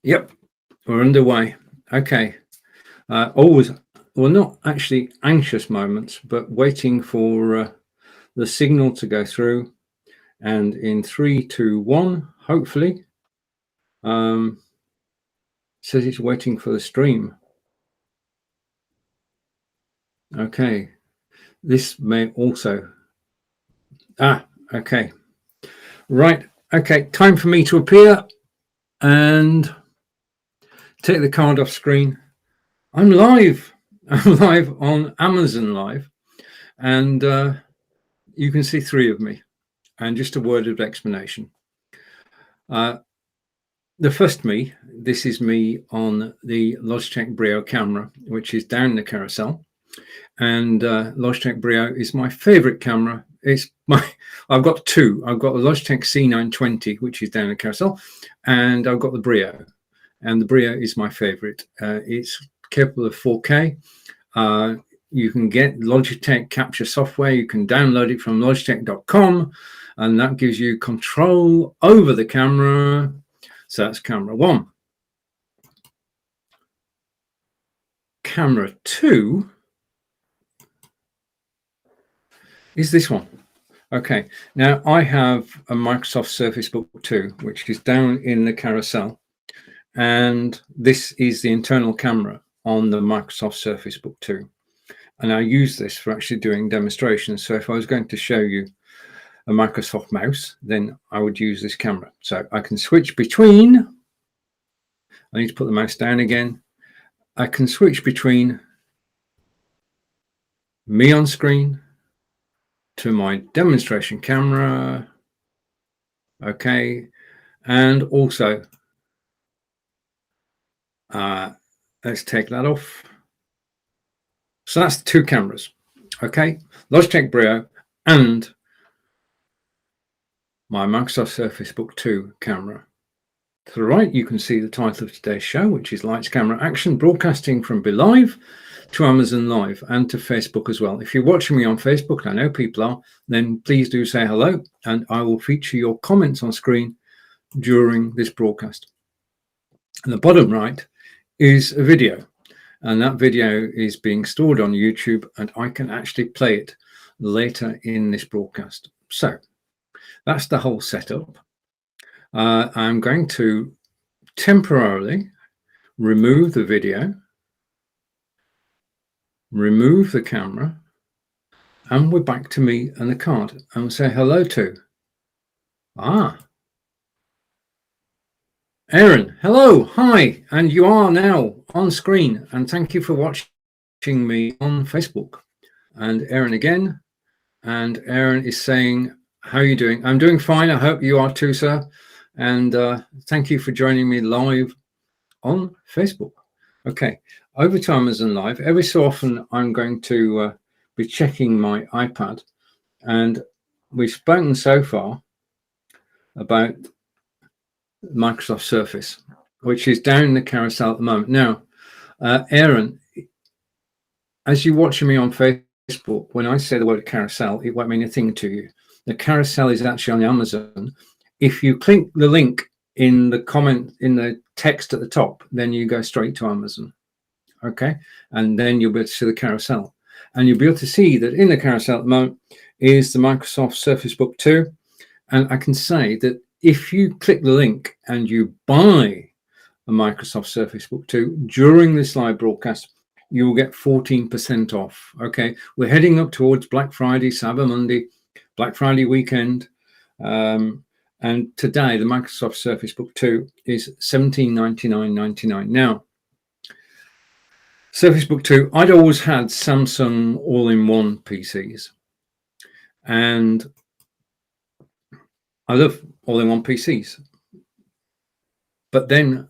Yep, we're underway. Okay. Always, well, not actually anxious moments, but waiting for the signal to go through. And in 3, 2, 1, hopefully, says it's waiting for the stream. Okay. This may also. Okay. Right. Okay. Time for me to appear and take the card off screen. I'm live. I'm live on Amazon Live, and you can see 3 of me. And just a word of explanation. The first me, this is me on the Logitech Brio camera, which is down the carousel. And Logitech Brio is my favorite camera. I've got 2. I've got the Logitech C920, which is down the carousel, and I've got the Brio. And the Brio is my favorite. It's capable of 4K. You can get Logitech Capture software. You can download it from logitech.com, and that gives you control over the camera. So that's camera 1. Camera 2 is this one. Okay, now I have a Microsoft Surface Book 2, which is down in the carousel, and this is the internal camera on the Microsoft Surface Book 2. And I use this for actually doing demonstrations. So if I was going to show you a Microsoft mouse, then I would use this camera. So I can switch between, I need to put the mouse down again. I can switch between me on screen to my demonstration camera. Okay. And also, let's take that off. So that's 2 cameras. Okay. Logitech Brio and my Microsoft Surface Book 2 camera. To the right, you can see the title of today's show, which is Lights, Camera, Action, broadcasting from Be.Live to Amazon Live and to Facebook as well. If you're watching me on Facebook, I know people are, then please do say hello, and I will feature your comments on screen during this broadcast. And the bottom right is a video, and that video is being stored on YouTube, and I can actually play it later in this broadcast. So that's the whole setup. I'm going to temporarily remove the video, remove the camera, and we're back to me and the card, and we'll say hello to Aaron. Hello, hi, and you are now on screen, and thank you for watching me on Facebook. And Aaron again, and Aaron is saying, how are you doing? I'm doing fine. I hope you are too, sir. And thank you for joining me live on Facebook. Okay, over to Amazon Live. Every so often I'm going to be checking my iPad, and we've spoken so far about Microsoft Surface, which is down in the carousel at the moment. Now, Aaron, as you're watching me on Facebook, when I say the word carousel, it won't mean a thing to you. The carousel is actually on Amazon. If you click the link in the comment, in the text at the top, then you go straight to Amazon. Okay. And then you'll be able to see the carousel. And you'll be able to see that in the carousel at the moment is the Microsoft Surface Book 2. And I can say that if you click the link and you buy a Microsoft Surface Book 2 during this live broadcast, you will get 14% off. Okay. We're heading up towards Black Friday, Cyber Monday, Black Friday weekend. And today, the Microsoft Surface Book 2 is $1799.99. Now, Surface Book 2, I'd always had Samsung all-in-one PCs. And I love all-in-one PCs. But then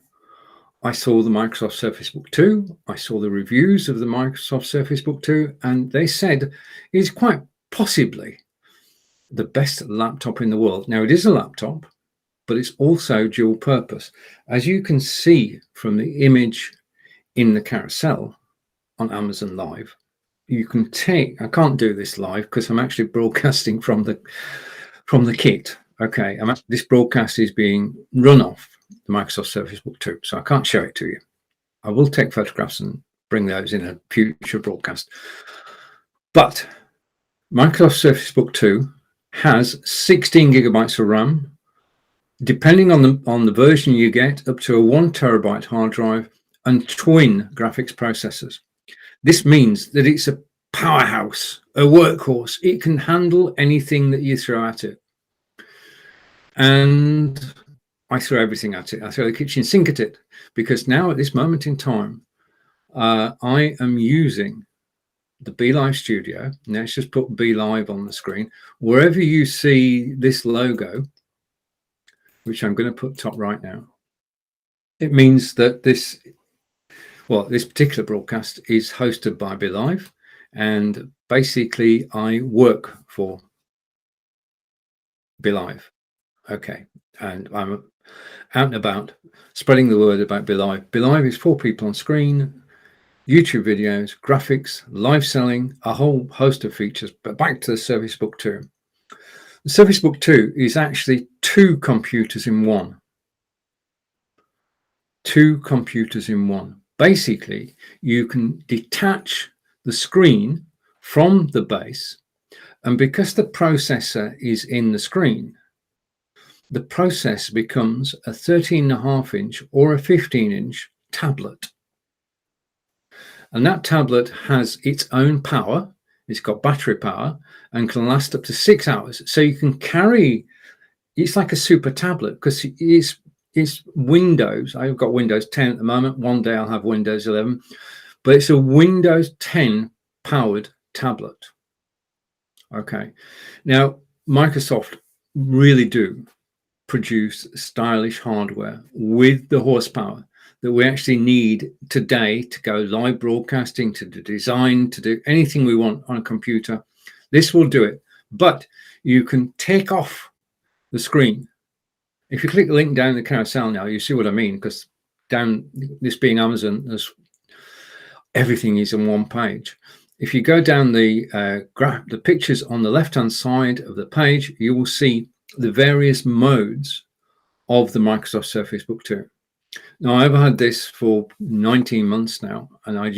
I saw the Microsoft Surface Book 2. I saw the reviews of the Microsoft Surface Book 2, and they said it's quite possibly the best laptop in the world. Now, it is a laptop, but it's also dual purpose. As you can see from the image in the carousel on Amazon Live, you can take, I can't do this live because I'm actually broadcasting from the kit. Okay, this broadcast is being run off the Microsoft Surface Book 2, so I can't show it to you. I will take photographs and bring those in a future broadcast. But Microsoft Surface Book 2 has 16 gigabytes of RAM, depending on the version you get, up to a 1 terabyte hard drive and twin graphics processors. This means that it's a powerhouse, a workhorse. It can handle anything that you throw at it. And I throw everything at it. I throw the kitchen sink at it, because now at this moment in time, I am using the Be.Live studio. Now let's just put Be.Live on the screen. Wherever you see this logo, which I'm going to put top right now, it means that this particular broadcast is hosted by Be.Live, and basically I work for Be.Live. Okay, and I'm out and about spreading the word about Be.Live. Be.Live is 4 people on screen, YouTube videos, graphics, live selling, a whole host of features. But back to the Surface Book 2. The Surface Book 2 is actually 2 computers in one. 2 computers in one. Basically, you can detach the screen from the base, and because the processor is in the screen, the process becomes a 13.5-inch or a 15-inch tablet. And that tablet has its own power. It's got battery power and can last up to 6 hours. So you can carry, it's like a super tablet, because it's Windows. I've got Windows 10 at the moment. One day I'll have Windows 11, but it's a Windows 10 powered tablet. Okay. Now, Microsoft really do produce stylish hardware with the horsepower that we actually need today to go live broadcasting, to do design, to do anything we want on a computer. This will do it, but you can take off the screen. If you click the link down the carousel now, you see what I mean, because down, this being Amazon, there's everything is on one page. If you go down the pictures on the left-hand side of the page, you will see the various modes of the Microsoft Surface Book 2. Now, I've had this for 19 months now, and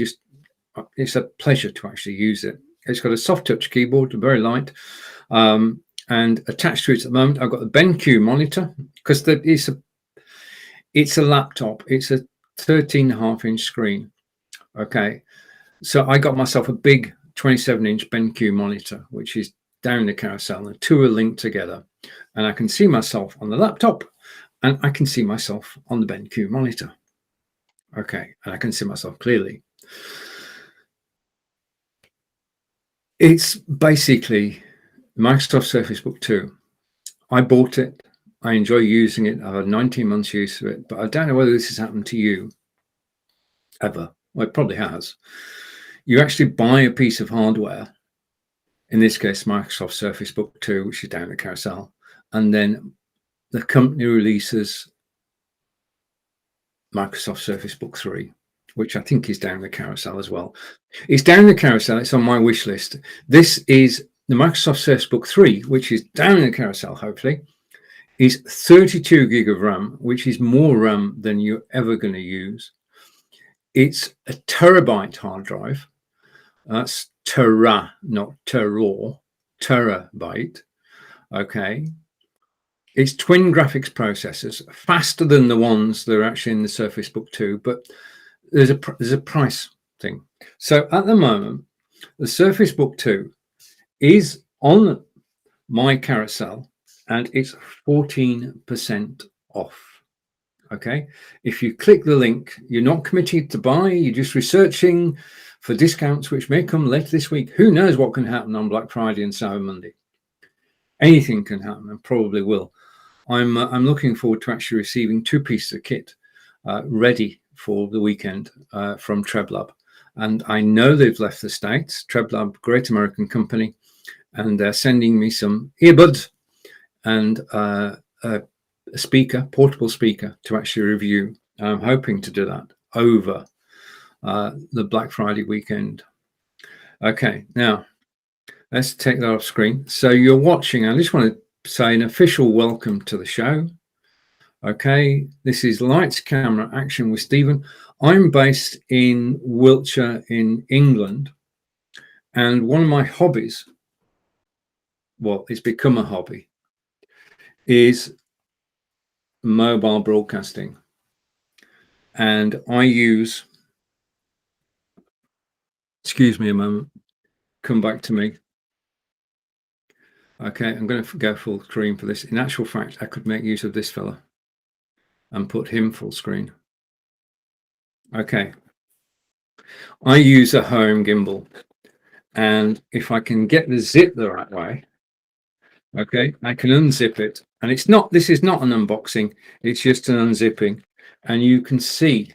it's a pleasure to actually use it. It's got a soft touch keyboard, very light, and attached to it at the moment, I've got the BenQ monitor, because it's a laptop. It's a 13.5-inch screen. Okay, so I got myself a big 27-inch BenQ monitor, which is down the carousel. The 2 are linked together, and I can see myself on the laptop, and I can see myself on the BenQ monitor. Okay, and I can see myself clearly. It's basically Microsoft Surface Book 2. I bought it. I enjoy using it. I've had 19 months use of it, but I don't know whether this has happened to you ever. Well, it probably has. You actually buy a piece of hardware, in this case, Microsoft Surface Book 2, which is down the carousel, and then the company releases Microsoft Surface Book 3, which I think is down the carousel as well. It's down the carousel. It's on my wish list. This is the Microsoft Surface Book 3, which is down the carousel, hopefully, is 32 gig of RAM, which is more RAM than you're ever going to use. It's a terabyte hard drive. That's tera, not terror, terabyte. Okay. It's twin graphics processors, faster than the ones that are actually in the Surface Book 2, but there's a price thing. So at the moment, the Surface Book 2 is on my carousel, and it's 14% off. Okay, if you click the link, you're not committed to buy, you're just researching for discounts which may come later this week. Who knows what can happen on Black Friday and Cyber Monday? Anything can happen, and probably will. I'm looking forward to actually receiving 2 pieces of kit ready for the weekend from TrebLab, and I know they've left the States. TrebLab, great American company, and they're sending me some earbuds and a speaker, portable speaker, to actually review. I'm hoping to do that over the Black Friday weekend. Okay, now let's take that off screen. So you're watching. I just want to say an official welcome to the show. Okay, this is Lights, Camera, Action with Stephen. I'm based in Wiltshire in England, and one of my hobbies, well, it's become a hobby, is mobile broadcasting. And I use, excuse me a moment, come back to me. Okay, I'm going to go full screen for this. In actual fact, I could make use of this fella and put him full screen. Okay, I use a home gimbal, and if I can get the zip the right way, okay, I can unzip it, and it's not, this is not an unboxing, it's just an unzipping, and you can see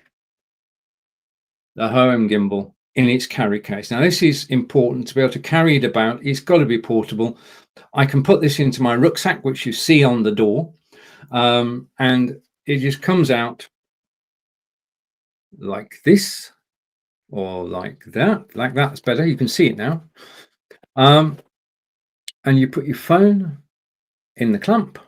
the home gimbal in its carry case. Now this is important to be able to carry it about. It's got to be portable. I can put this into my rucksack, which you see on the door, and it just comes out like this, or like that. Like that's better, you can see it now. And you put your phone in the clamp.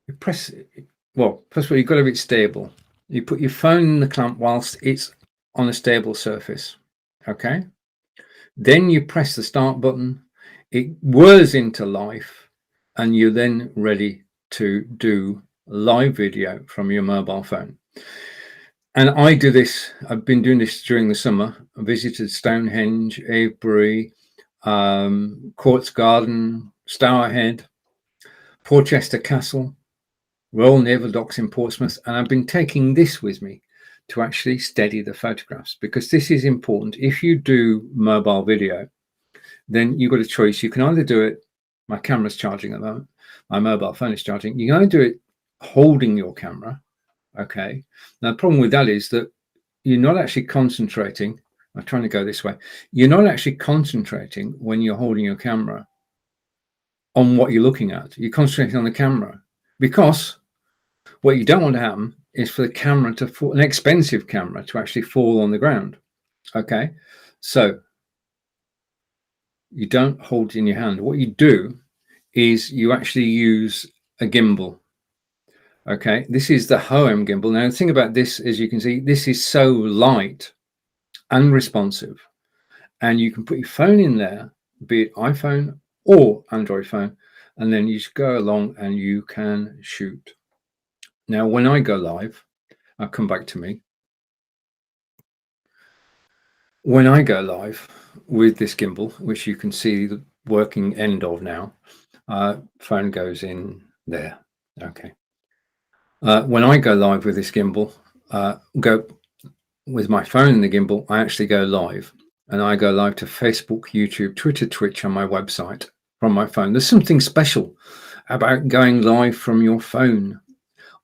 You press it. Well, first of all, you've got to be stable. You put your phone in the clamp whilst it's on a stable surface. Okay. Then you press the start button. It whirs into life, and you're then ready to do live video from your mobile phone. And I do this, I've been doing this during the summer. I visited Stonehenge, Avebury, Courts Garden, Stourhead, Porchester Castle, Royal Naval Docks in Portsmouth, and I've been taking this with me to actually steady the photographs, because this is important. If you do mobile video, then you've got a choice. You can either do it, my camera's charging at the moment, my mobile phone is charging, you can either do it holding your camera. Okay, now the problem with that is that you're not actually concentrating. I'm trying to go this way. You're not actually concentrating when you're holding your camera on what you're looking at. You're concentrating on the camera, because what you don't want to happen is for the camera to fall, an expensive camera to actually fall on the ground. Okay, so you don't hold it in your hand. What you do is you actually use a gimbal. Okay, this is the Hohem gimbal. Now the thing about this, as you can see, this is so light and responsive, and you can put your phone in there, be it iPhone or Android phone, and then you just go along and you can shoot. Now when I go live, I'll come back to me. When I go live with this gimbal, which you can see the working end of now, phone goes in there. Okay. When I go live with this gimbal, go with my phone in the gimbal, I actually go live, and I go live to Facebook, YouTube, Twitter, Twitch, on my website from my phone. There's something special about going live from your phone.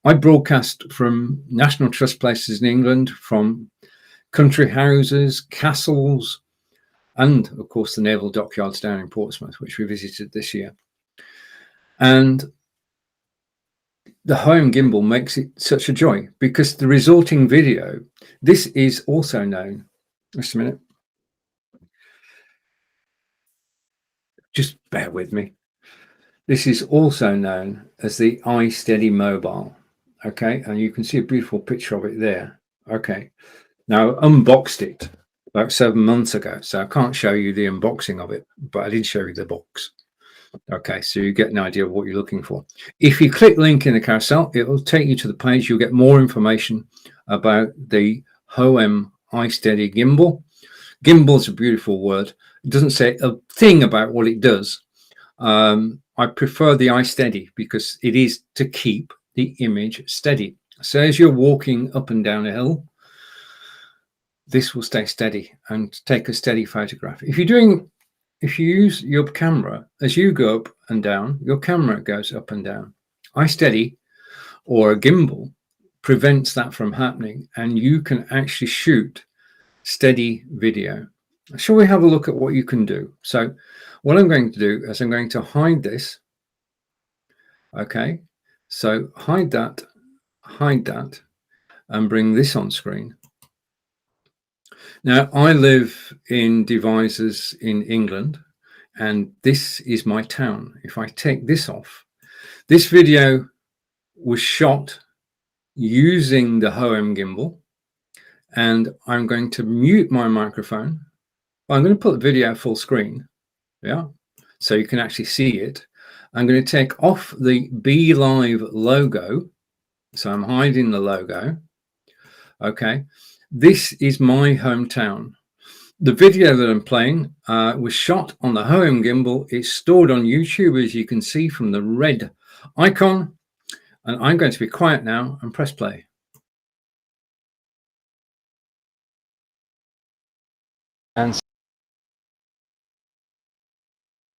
I broadcast from National Trust places in England, from country houses, castles, and of course the naval dockyards down in Portsmouth, which we visited this year. And the home gimbal makes it such a joy, because the resulting video, this is also known, just a minute, just bear with me, this is also known as the iSteady Mobile. Okay, and you can see a beautiful picture of it there. Okay, now I unboxed it about 7 months ago, so I can't show you the unboxing of it, but I did show you the box. Okay, so you get an idea of what you're looking for. If you click link in the carousel, it will take you to the page. You'll get more information about the Hohem iSteady gimbal. Gimbal is a beautiful word. It doesn't say a thing about what it does. I prefer the iSteady because it is to keep the image steady. So as you're walking up and down a hill, this will stay steady and take a steady photograph. If you use your camera, as you go up and down, your camera goes up and down. iSteady or a gimbal prevents that from happening, and you can actually shoot steady video. Shall we have a look at what you can do? So what I'm going to do is I'm going to hide this. Okay, so hide that, and bring this on screen. Now, I live in Devizes in England, and this is my town. If I take this off, this video was shot using the Hohem gimbal, and I'm going to mute my microphone. I'm going to put the video full screen, yeah, so you can actually see it. I'm going to take off the Be.Live logo, so I'm hiding the logo. Okay, this is my hometown. The video that I'm playing was shot on the Hohem gimbal. It's stored on YouTube, as you can see from the red icon. And I'm going to be quiet now and press play. And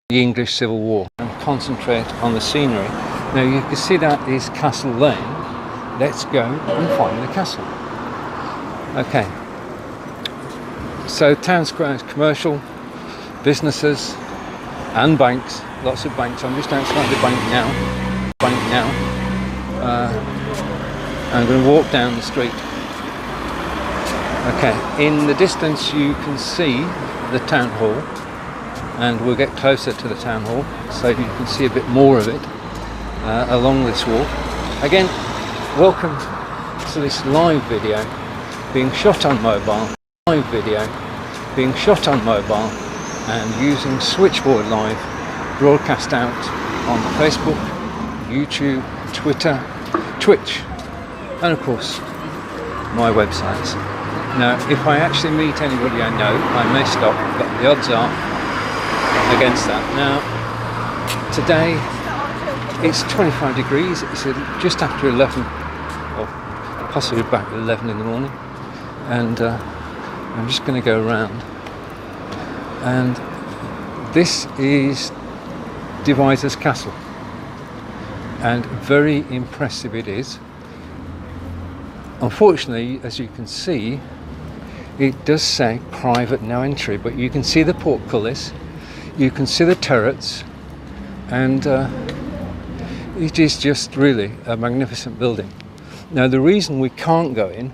the English Civil War, and concentrate on the scenery. Now you can see that is Castle Lane. Let's go and find the castle. Okay. So town square, commercial, businesses and banks, lots of banks. I'm just outside the bank now. I'm going to walk down the street. Okay, in the distance you can see the town hall, and we'll get closer to the town hall so you can see a bit more of it along this walk. Again, welcome to this live video being shot on mobile. And using Switchboard Live, broadcast out on Facebook, YouTube, Twitter, Twitch, and of course my websites. Now if I actually meet anybody I know, I may stop, but the odds are against that. Now today it's 25 degrees, it's just after 11, or possibly about 11 in the morning, and I'm just going to go around, and this is Devizes Castle, and very impressive it is. Unfortunately, as you can see, it does say private no entry, but you can see the portcullis, you can see the turrets, and it is just really a magnificent building. Now the reason we can't go in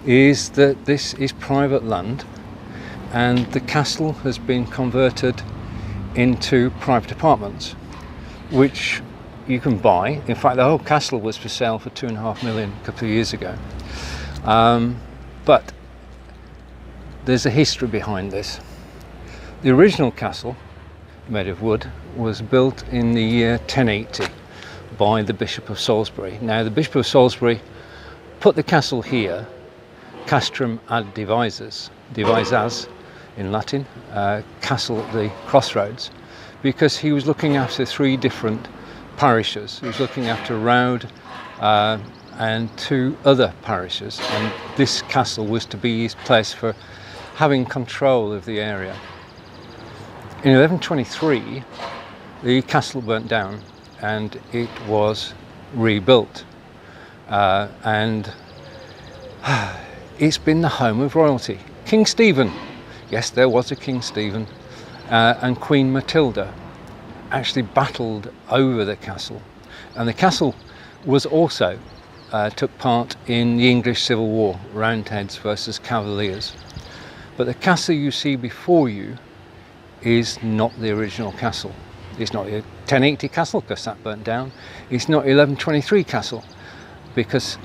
is that this is private land, and the castle has been converted into private apartments, which you can buy. In fact, the whole castle was for sale for 2.5 million a couple of years ago. But there's a history behind this. The original castle, made of wood, was built in the year 1080 by the Bishop of Salisbury. Now the Bishop of Salisbury put the castle here, Castrum ad Devizes in Latin, castle at the crossroads, because he was looking after 3 different parishes. He was looking after Roud and 2 other parishes, and this castle was to be his place for having control of the area. In 1123 the castle burnt down and it was rebuilt, and it's been the home of royalty. King Stephen, yes, there was a King Stephen, and Queen Matilda actually battled over the castle, and the castle was also took part in the English Civil War, Roundheads versus Cavaliers. But the castle you see before you is not the original castle. It's not a 1080 castle because that burnt down. It's not 1123 castle because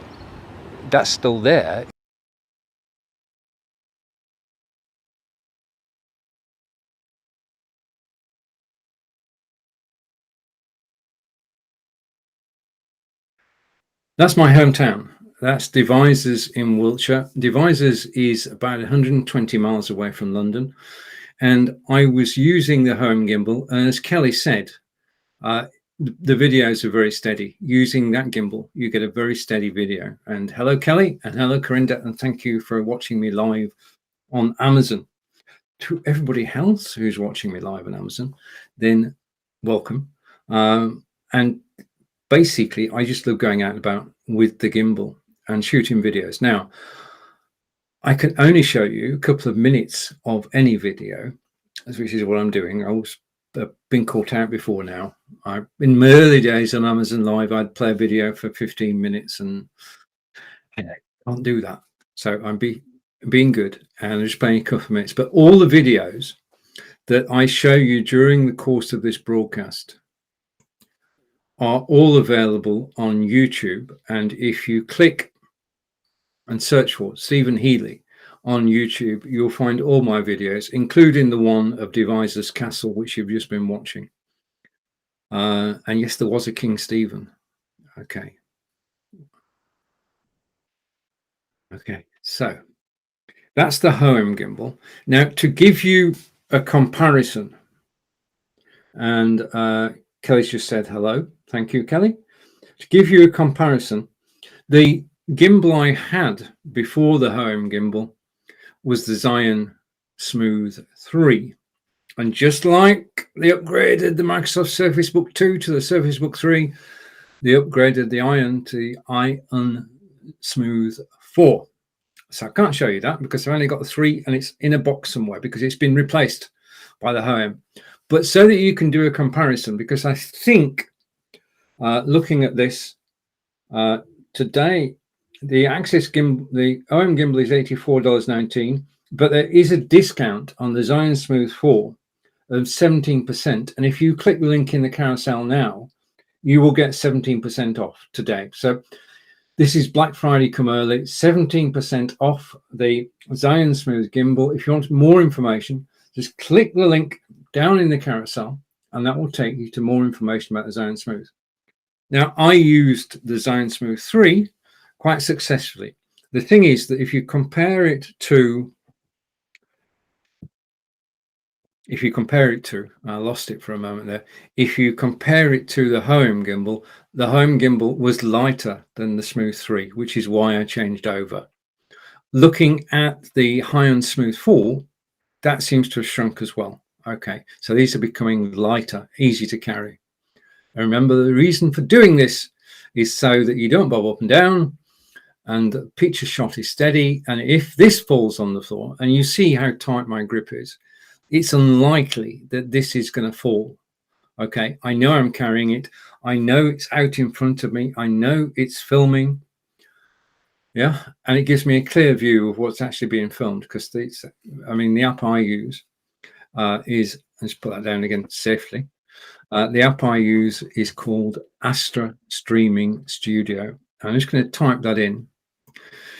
that's still there. That's my hometown. That's Devizes in Wiltshire. Devizes is about 120 miles away from London. And I was using the home gimbal. And as Kelly said, the videos are very steady. Using that gimbal, you get a very steady video. And hello, Kelly, and hello, Corinda, and thank you for watching me live on Amazon. To everybody else who's watching me live on Amazon, then welcome. And basically, I just love going out and about with the gimbal and shooting videos. Now, I can only show you a couple of minutes of any video, which is what I'm doing. I've been caught out before now. In my early days on Amazon Live, I'd play a video for 15 minutes and I can't do that. So I'm being good and I'm just playing a couple of minutes. But all the videos that I show you during the course of this broadcast are all available on YouTube. And if you click and search for Stephen Healey on YouTube, you'll find all my videos, including the one of Deviser's Castle, which you've just been watching. And yes, there was a King Stephen. Okay. Okay, so that's the home gimbal. Now, to give you a comparison, and Kelly's just said hello. Thank you, Kelly. To give you a comparison, the gimbal I had before the home gimbal was the Zion Smooth 3. And just like they upgraded the Microsoft Surface Book 2 to the Surface Book 3, they upgraded the Iron to the Iron Smooth 4. So I can't show you that because I've only got the 3 and it's in a box somewhere because it's been replaced by the home. But so that you can do a comparison, because I think looking at this today, the Axis gimbal, the OM gimbal is $84.19, but there is a discount on the Zion Smooth 4 of 17%. And if you click the link in the carousel now, you will get 17% off today. So this is Black Friday come early, 17% off the Zion Smooth gimbal. If you want more information, just click the link down in the carousel and that will take you to more information about the Zion Smooth. Now, I used the Zion Smooth 3 quite successfully. The thing is that if you compare it to, I lost it for a moment there. If you compare it to the home gimbal was lighter than the Smooth 3, which is why I changed over. Looking at the high-end Smooth 4, that seems to have shrunk as well. Okay, so these are becoming lighter, easy to carry. And remember, the reason for doing this is so that you don't bob up and down and the picture shot is steady. And if this falls on the floor, and you see how tight my grip is, it's unlikely that this is going to fall. Okay, I know I'm carrying it. I know it's out in front of me. I know it's filming. Yeah, and it gives me a clear view of what's actually being filmed because the app I use is, let's put that down again safely. The app I use is called Astra Streaming Studio. I'm just going to type that in.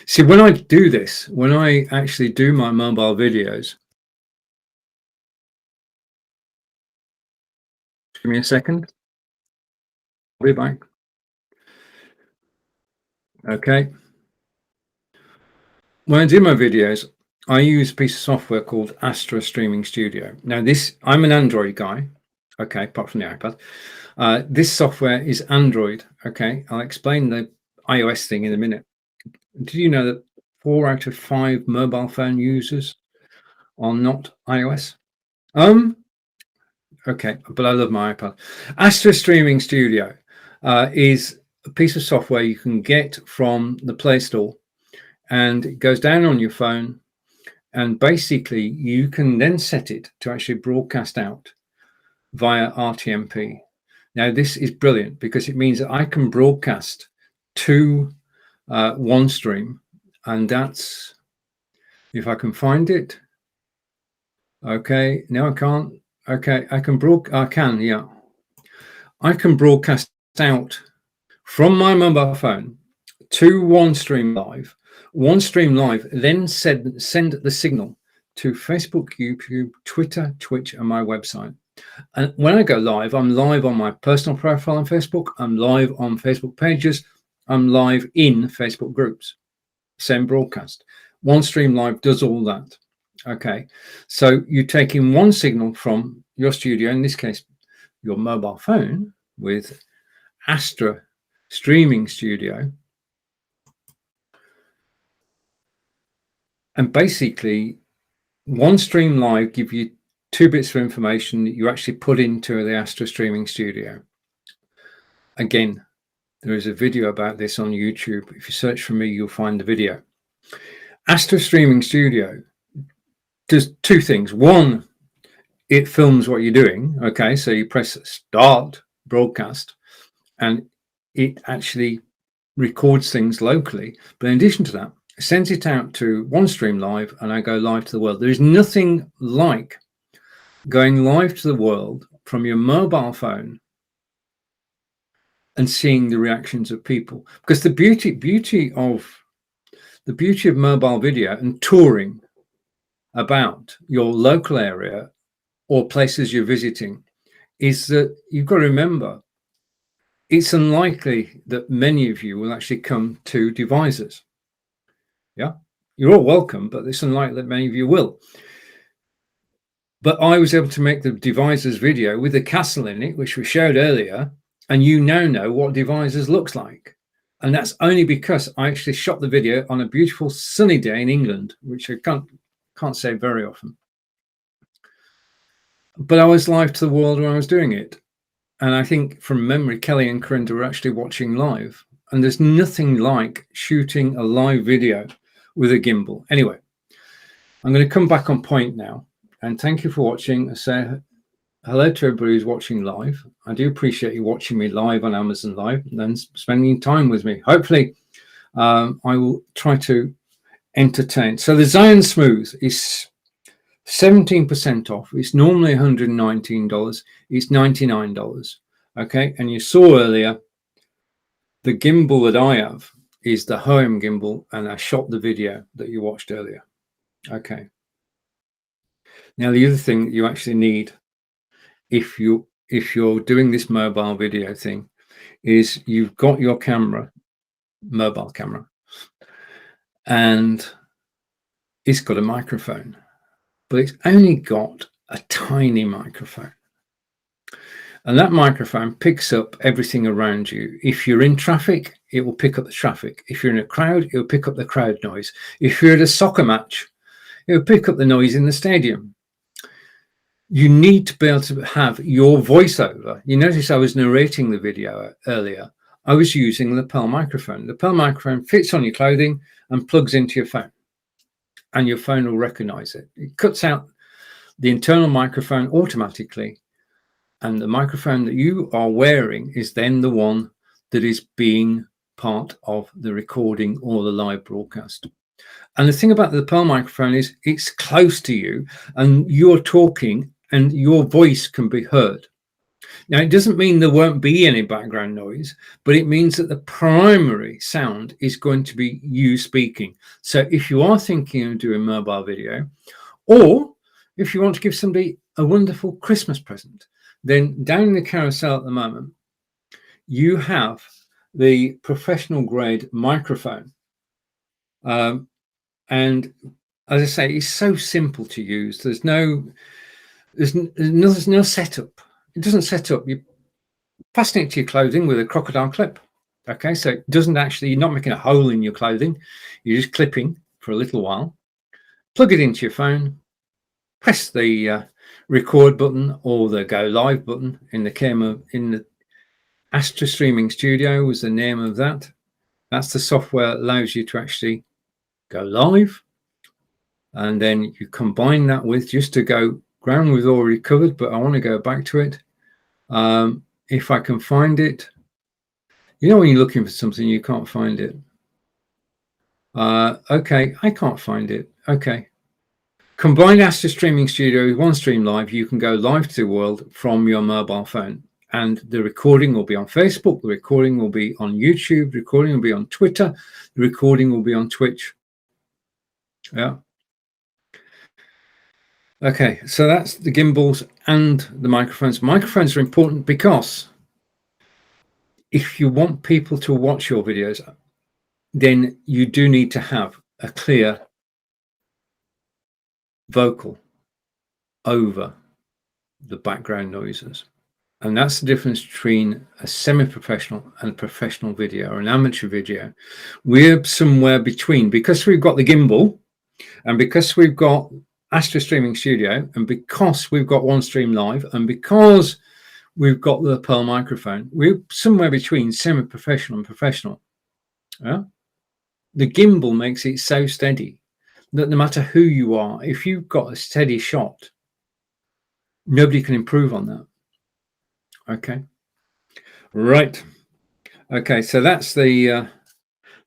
See, when I do this, when I actually do my mobile videos, give me a second. I'll be back. Okay. When I do my videos, I use a piece of software called Astra Streaming Studio. Now, I'm an Android guy. Okay, apart from the iPad. This software is Android. Okay, I'll explain the iOS thing in a minute. Did you know that 4 out of 5 mobile phone users are not iOS? Okay, but I love my iPad. Astra Streaming Studio is a piece of software you can get from the Play Store, and it goes down on your phone, and basically you can then set it to actually broadcast out via RTMP. Now, this is brilliant because it means that I can broadcast to one stream, and that's, if I can find it. Okay, no, I can't. Okay, I can yeah. I can broadcast out from my mobile phone to OneStream Live. OneStream Live then send the signal to Facebook, YouTube, Twitter, Twitch, and my website. And when I go live, I'm live on my personal profile on Facebook. I'm live on Facebook pages. I'm live in Facebook groups. Same broadcast. OneStream Live does all that. Okay, so you're taking one signal from your studio, in this case, your mobile phone, with Astra Streaming Studio. And basically, OneStream Live give you 2 bits of information that you actually put into the Astra Streaming Studio. Again, there is a video about this on YouTube. If you search for me, you'll find the video. Astra Streaming Studio does 2 things. One, it films what you're doing. Okay, so you press start broadcast and it actually records things locally. But in addition to that, it sends it out to OneStream Live and I go live to the world. There is nothing like going live to the world from your mobile phone and seeing the reactions of people. Because the beauty of mobile video and touring about your local area or places you're visiting is that you've got to remember it's unlikely that many of you will actually come to devisers. Yeah, you're all welcome, but it's unlikely that many of you will. But I was able to make the devisers video with the castle in it, which we showed earlier, and you now know what devisers looks like. And that's only because I actually shot the video on a beautiful sunny day in England, which I can't say very often. But I was live to the world when I was doing it. And I think from memory, Kelly and Corinda were actually watching live. And there's nothing like shooting a live video with a gimbal. Anyway, I'm going to come back on point now. And thank you for watching. I say hello to everybody who's watching live. I do appreciate you watching me live on Amazon Live and then spending time with me. Hopefully, I will try to entertain. So the Zion Smooth is 17% off. It's normally $119. It's $99. Okay, and you saw earlier the gimbal that I have is the home gimbal, and I shot the video that you watched earlier. Okay. Now the other thing that you actually need if you're doing this mobile video thing is you've got your camera, mobile camera, and it's got a microphone, but it's only got a tiny microphone. And that microphone picks up everything around you. If you're in traffic, it will pick up the traffic. If you're in a crowd, it will pick up the crowd noise. If you're at a soccer match, it will pick up the noise in the stadium. You need to be able to have your voiceover. You notice I was narrating the video earlier. I was using the lapel microphone. The lapel microphone fits on your clothing and plugs into your phone, and your phone will recognize it. It cuts out the internal microphone automatically, and the microphone that you are wearing is then the one that is being part of the recording or the live broadcast. And the thing about the lapel microphone is it's close to you and you're talking and your voice can be heard. Now, it doesn't mean there won't be any background noise, but it means that the primary sound is going to be you speaking. So if you are thinking of doing mobile video, or if you want to give somebody a wonderful Christmas present, then down in the carousel at the moment, you have the professional grade microphone. And as I say, it's so simple to use. There's no setup. It doesn't set up. You fasten it to your clothing with a crocodile clip. Okay, so it doesn't actually, you're not making a hole in your clothing. You're just clipping for a little while. Plug it into your phone. Press the record button or the go live button. In the Astra Streaming Studio was the name of that. That's the software that allows you to actually go live. And then you combine that with, just to go ground we've already covered, but I want to go back to it. If I can find it, you know, when you're looking for something, you can't find it. Okay, I can't find it. Okay. Combine Astra Streaming Studio with OneStream Live, you can go live to the world from your mobile phone. And the recording will be on Facebook, the recording will be on YouTube, the recording will be on Twitter, the recording will be on Twitch. Yeah. Okay, so that's the gimbals and the microphones. Microphones are important because if you want people to watch your videos, then you do need to have a clear vocal over the background noises. And that's the difference between a semi-professional and a professional video or an amateur video. We're somewhere between, because we've got the gimbal and because we've got Astra Streaming Studio and because we've got OneStream Live and because we've got the lapel microphone, we're somewhere between semi-professional and professional. Yeah? The gimbal makes it so steady that no matter who you are, if you've got a steady shot, nobody can improve on that. Okay, right. Okay, so that's the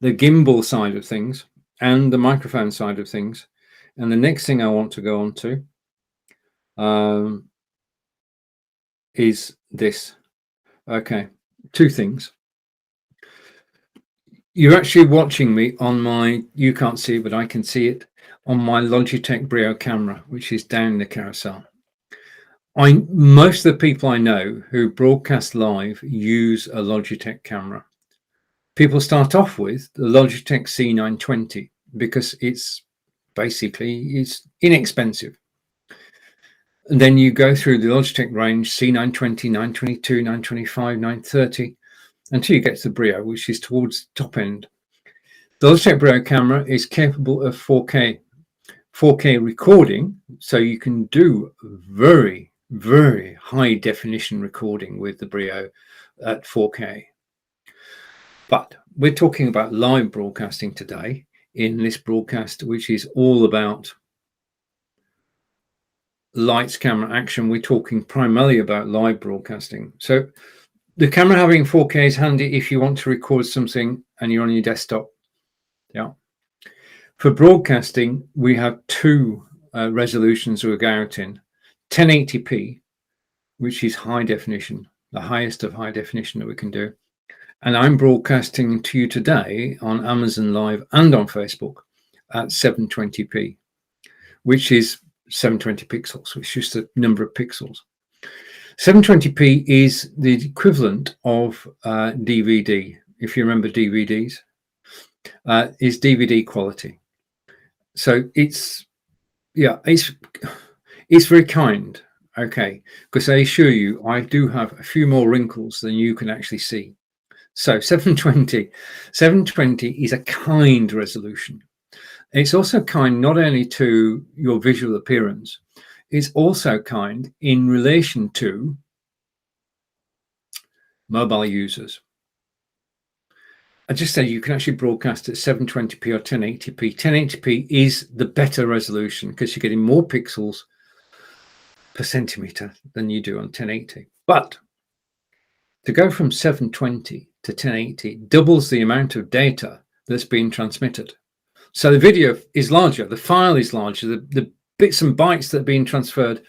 gimbal side of things and the microphone side of things. And the next thing I want to go on to is this. Okay, two things. You're actually watching me on my, you can't see it, but I can see it on my Logitech Brio camera, which is down the carousel. Most of the people I know who broadcast live use a Logitech camera. People start off with the Logitech C920 because it's inexpensive. And then you go through the Logitech range, C920, 922, 925, 930, until you get to the Brio, which is towards the top end. The Logitech Brio camera is capable of 4K recording, so you can do very, very high definition recording with the Brio at 4K. But we're talking about live broadcasting today in this broadcast, which is all about lights, camera, action. We're talking primarily about live broadcasting. So the camera having 4K is handy if you want to record something and you're on your desktop. Yeah. For broadcasting, we have two resolutions we're going out in. 1080p, which is high definition, the highest of high definition that we can do. And I'm broadcasting to you today on Amazon Live and on Facebook at 720p, which is 720 pixels, which is just the number of pixels. 720p is the equivalent of DVD. If you remember DVDs, is DVD quality. So it's very kind, okay, because I assure you, I do have a few more wrinkles than you can actually see. So 720 is a kind resolution. It's also kind not only to your visual appearance, it's also kind in relation to mobile users. I just said you can actually broadcast at 720p or 1080p. 1080p is the better resolution because you're getting more pixels per centimeter than you do on 1080. But to go from 720 to 1080 doubles the amount of data that's being transmitted. So the video is larger, the file is larger, the bits and bytes that are being transferred,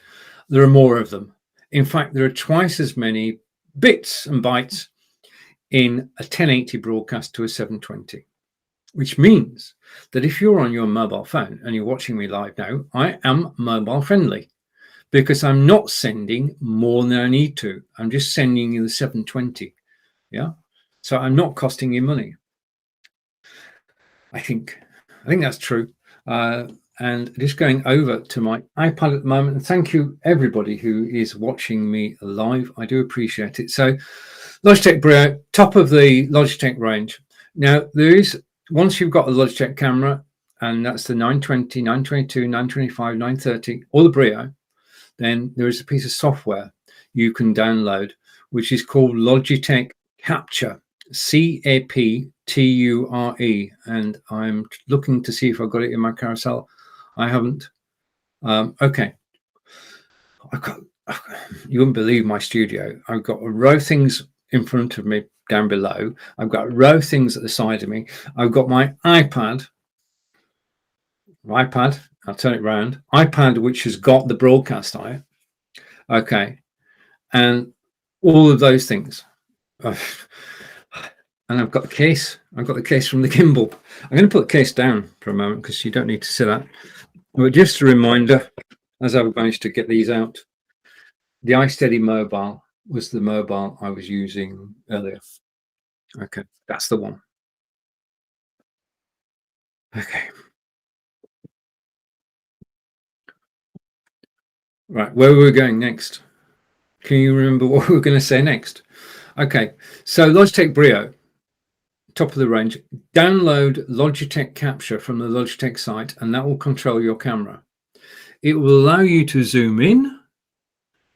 there are more of them. In fact, there are twice as many bits and bytes in a 1080 broadcast to a 720, which means that if you're on your mobile phone and you're watching me live now, I am mobile friendly because I'm not sending more than I need to. I'm just sending you the 720. Yeah. So I'm not costing you money. I think that's true. And just going over to my iPad at the moment, and thank you everybody who is watching me live. I do appreciate it. So Logitech Brio, top of the Logitech range. Now there is, once you've got a Logitech camera, and that's the 920, 922, 925, 930, or the Brio, then there is a piece of software you can download, which is called Logitech Capture, CAPTURE, and I'm looking to see if I've got it in my carousel. I haven't. Okay. You wouldn't believe my studio. I've got a row of things in front of me down below. I've got a row of things at the side of me. I've got my iPad. I'll turn it around. iPad, which has got the broadcast on it. Okay. And all of those things. And I've got the case. I've got the case from the gimbal. I'm going to put the case down for a moment because you don't need to see that. But just a reminder, as I've managed to get these out, the iSteady mobile was the mobile I was using earlier. Okay, that's the one. Okay. Right, where were we going next? Can you remember what we were going to say next? Okay, so Logitech Brio, top of the range. Download Logitech Capture from the Logitech site, and that will control your camera. It will allow you to zoom in.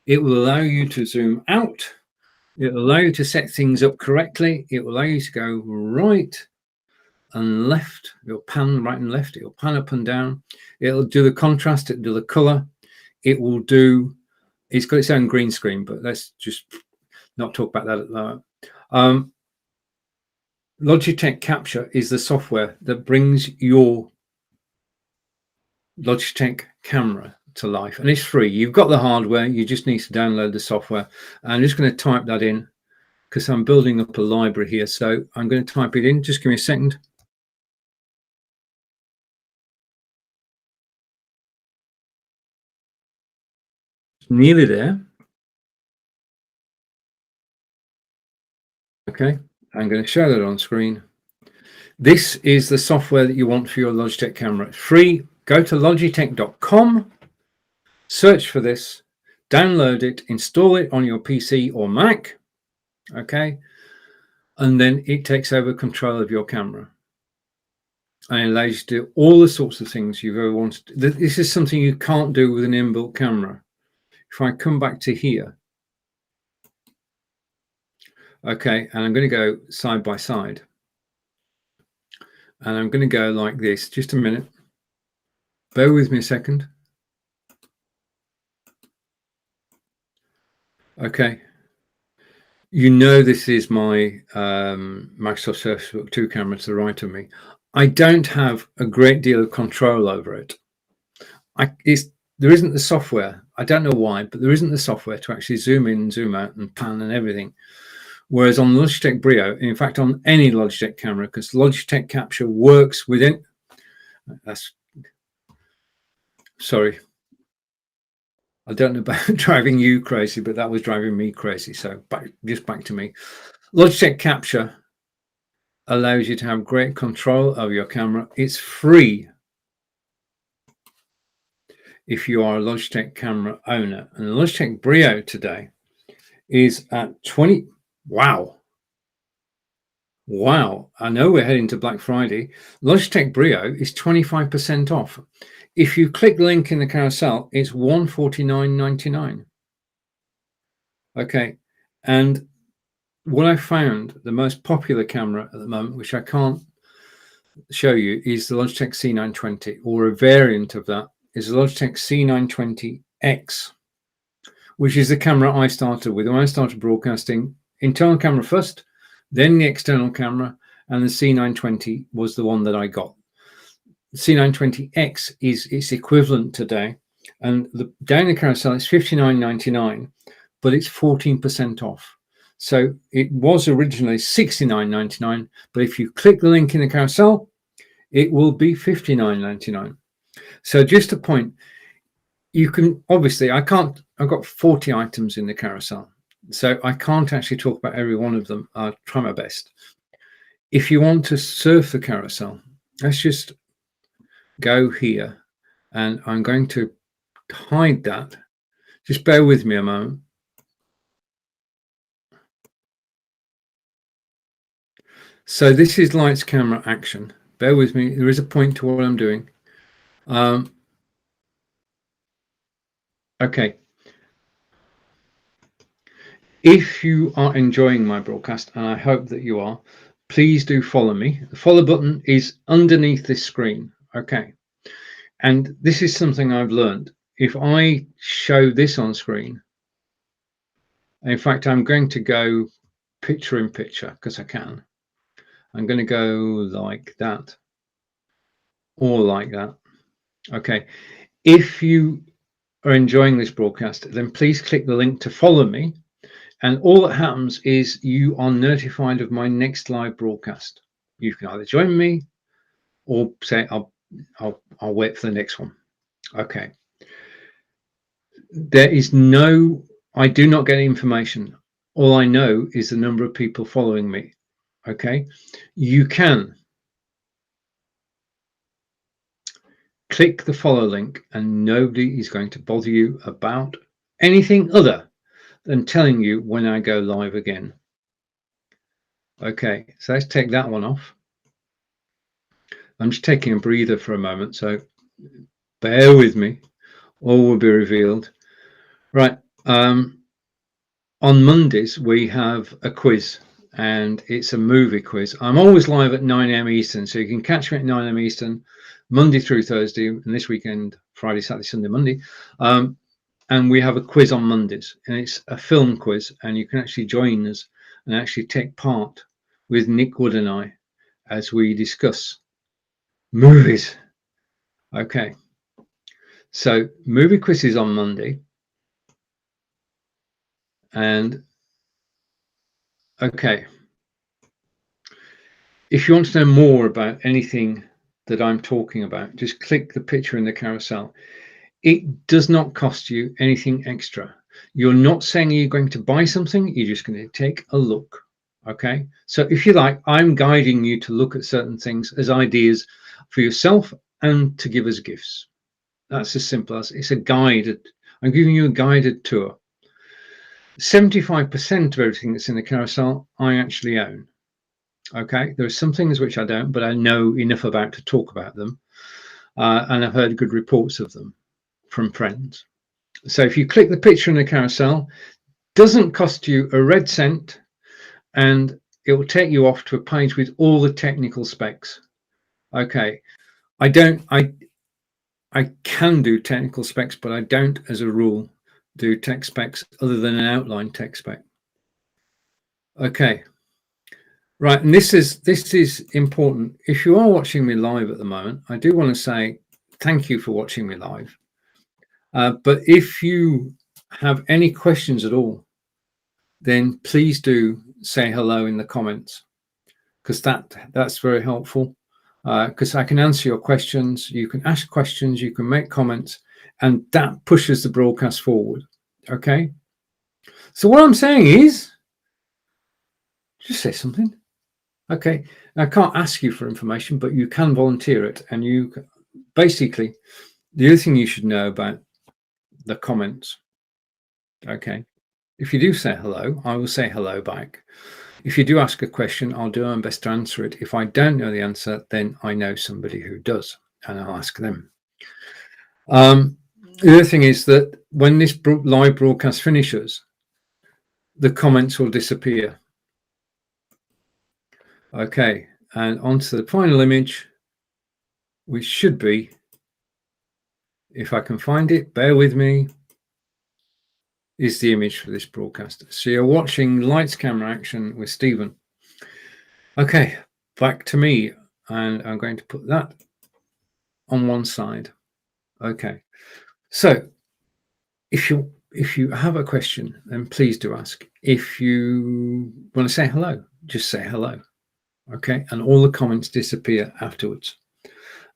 It will allow you to zoom out. It will allow you to set things up correctly. It will allow you to go right and left. It'll pan right and left. It'll pan up and down. It'll do the contrast. It'll do the color. It will do, it's got its own green screen, but let's just not talk about that at the moment. Logitech Capture is the software that brings your Logitech camera to life, and it's free. You've got the hardware, you just need to download the software. I'm just going to type that in because I'm building up a library here. So I'm going to type it in. Just give me a second. Nearly there. Okay, I'm going to show that on screen. This is the software that you want for your Logitech camera. It's free. Go to logitech.com, search for this, download it, install it on your PC or Mac. Okay, and then it takes over control of your camera and it allows you to do all the sorts of things you've ever wanted to do. This is something you can't do with an inbuilt camera. If I come back to here, okay, and I'm going to go side by side, and I'm going to go like this. Just a minute, bear with me a second. Okay, you know this is my Microsoft Surface Book 2 camera to the right of me. I don't have a great deal of control over it. There isn't the software. I don't know why, but there isn't the software to actually zoom in, zoom out, and pan and everything. Whereas on Logitech Brio, in fact, on any Logitech camera, because Logitech Capture works within. That's sorry. I don't know about driving you crazy, but that was driving me crazy. So back to me. Logitech Capture allows you to have great control of your camera. It's free if you are a Logitech camera owner. And the Logitech Brio today is at 20. Wow. I know we're heading to Black Friday. Logitech Brio is 25% off. If you click the link in the carousel, it's $149.99. Okay. And what I found, the most popular camera at the moment, which I can't show you, is the Logitech C920, or a variant of that is the Logitech C920X, which is the camera I started with. When I started broadcasting, internal camera first, then the external camera, and the C920 was the one that I got. The C920X is its equivalent today, and down the carousel it's $59.99, but it's 14% off. So it was originally $69.99, but if you click the link in the carousel, it will be $59.99. So just a point, you can obviously, I've got 40 items in the carousel, so I can't actually talk about every one of them. I'll try my best. If you want to surf the carousel, let's just go here, and I'm going to hide that. Just bear with me a moment. So this is lights, camera, action. Bear with me. There is a point to what I'm doing. Okay. If you are enjoying my broadcast, and I hope that you are, please do follow me. The follow button is underneath this screen. Okay. And this is something I've learned. If I show this on screen, in fact, I'm going to go picture in picture because I can. I'm going to go like that or like that. Okay. If you are enjoying this broadcast, then please click the link to follow me. And all that happens is you are notified of my next live broadcast. You can either join me or say I'll wait for the next one. Okay. There is no, I do not get information. All I know is the number of people following me. Okay. You can click the follow link and nobody is going to bother you about anything other than telling you when I go live again. Okay, so let's take that one off. I'm just taking a breather for a moment, so bear with me. All will be revealed. Right, on Mondays we have a quiz, and it's a movie quiz. I'm always live at 9 AM Eastern, so you can catch me at 9 AM Eastern, Monday through Thursday, and this weekend, Friday, Saturday, Sunday, Monday. And we have a quiz on Mondays, and it's a film quiz, and you can actually join us and actually take part with Nick Wood and I as we discuss movies. Okay, so movie quiz is on Monday, and Okay. If you want to know more about anything that I'm talking about, just click the picture in the carousel. It does not cost you anything extra. You're not saying you're going to buy something, you're just going to take a look. Okay, so if you like, I'm guiding you to look at certain things as ideas for yourself and to give as gifts. That's as simple as it's a guided. I'm giving you a guided tour. 75% of everything that's in the carousel I actually own. Okay, there are some things which I don't, but I know enough about to talk about them, and I've heard good reports of them from friends. So if you click the picture in the carousel, doesn't cost you a red cent, and it will take you off to a page with all the technical specs. Okay, I can do technical specs, but I don't, as a rule, do tech specs other than an outline tech spec. Okay, right, and this is important. If you are watching me live at the moment, I do want to say thank you for watching me live. But if you have any questions at all, then please do say hello in the comments, because that's very helpful. Because I can answer your questions, you can ask questions, you can make comments, and that pushes the broadcast forward. Okay. So what I'm saying is, just say something. Okay. I can't ask you for information, but you can volunteer it, and you basically the other thing you should know about the comments. Okay. If you do say hello, I will say hello back. If you do ask a question, I'll do my best to answer it. If I don't know the answer, then I know somebody who does, and I'll ask them. The other thing is that when this live broadcast finishes, the comments will disappear. Okay, and onto the final image, which should be, if I can find it, bear with me, is the image for this broadcast. So you're watching lights, camera, action with Stephen. Okay, back to me, and I'm going to put that on one side. Okay, so if you have a question, then please do ask. If you want to say hello, just say hello. Okay, and all the comments disappear afterwards.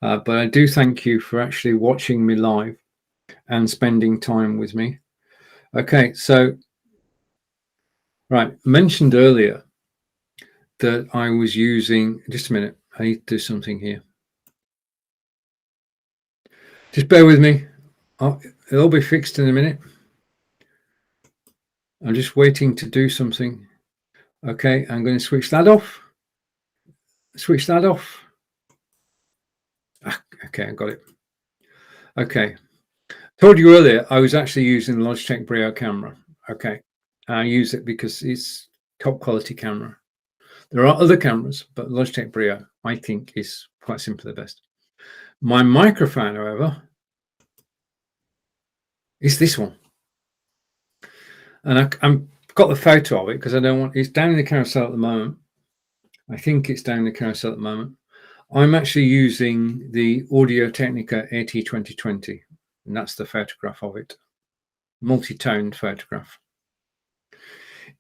But I do thank you for actually watching me live and spending time with me. Okay, so right, mentioned earlier that I was using, just a minute, I need to do something here. Just bear with me. It'll be fixed in a minute. I'm just waiting to do something. Okay, I'm going to switch that off. Switch that off. Okay, I got it. Okay, told you earlier I was actually using the Logitech Brio camera. Okay, I use it because it's top quality camera. There are other cameras, but Logitech Brio I think is quite simply the best. My microphone, however, is this one, and I've got the photo of it because I don't want. It's down in the carousel at the moment. I think it's down in the carousel at the moment. I'm actually using the Audio-Technica AT2020, and that's the photograph of it. Multi-toned photograph.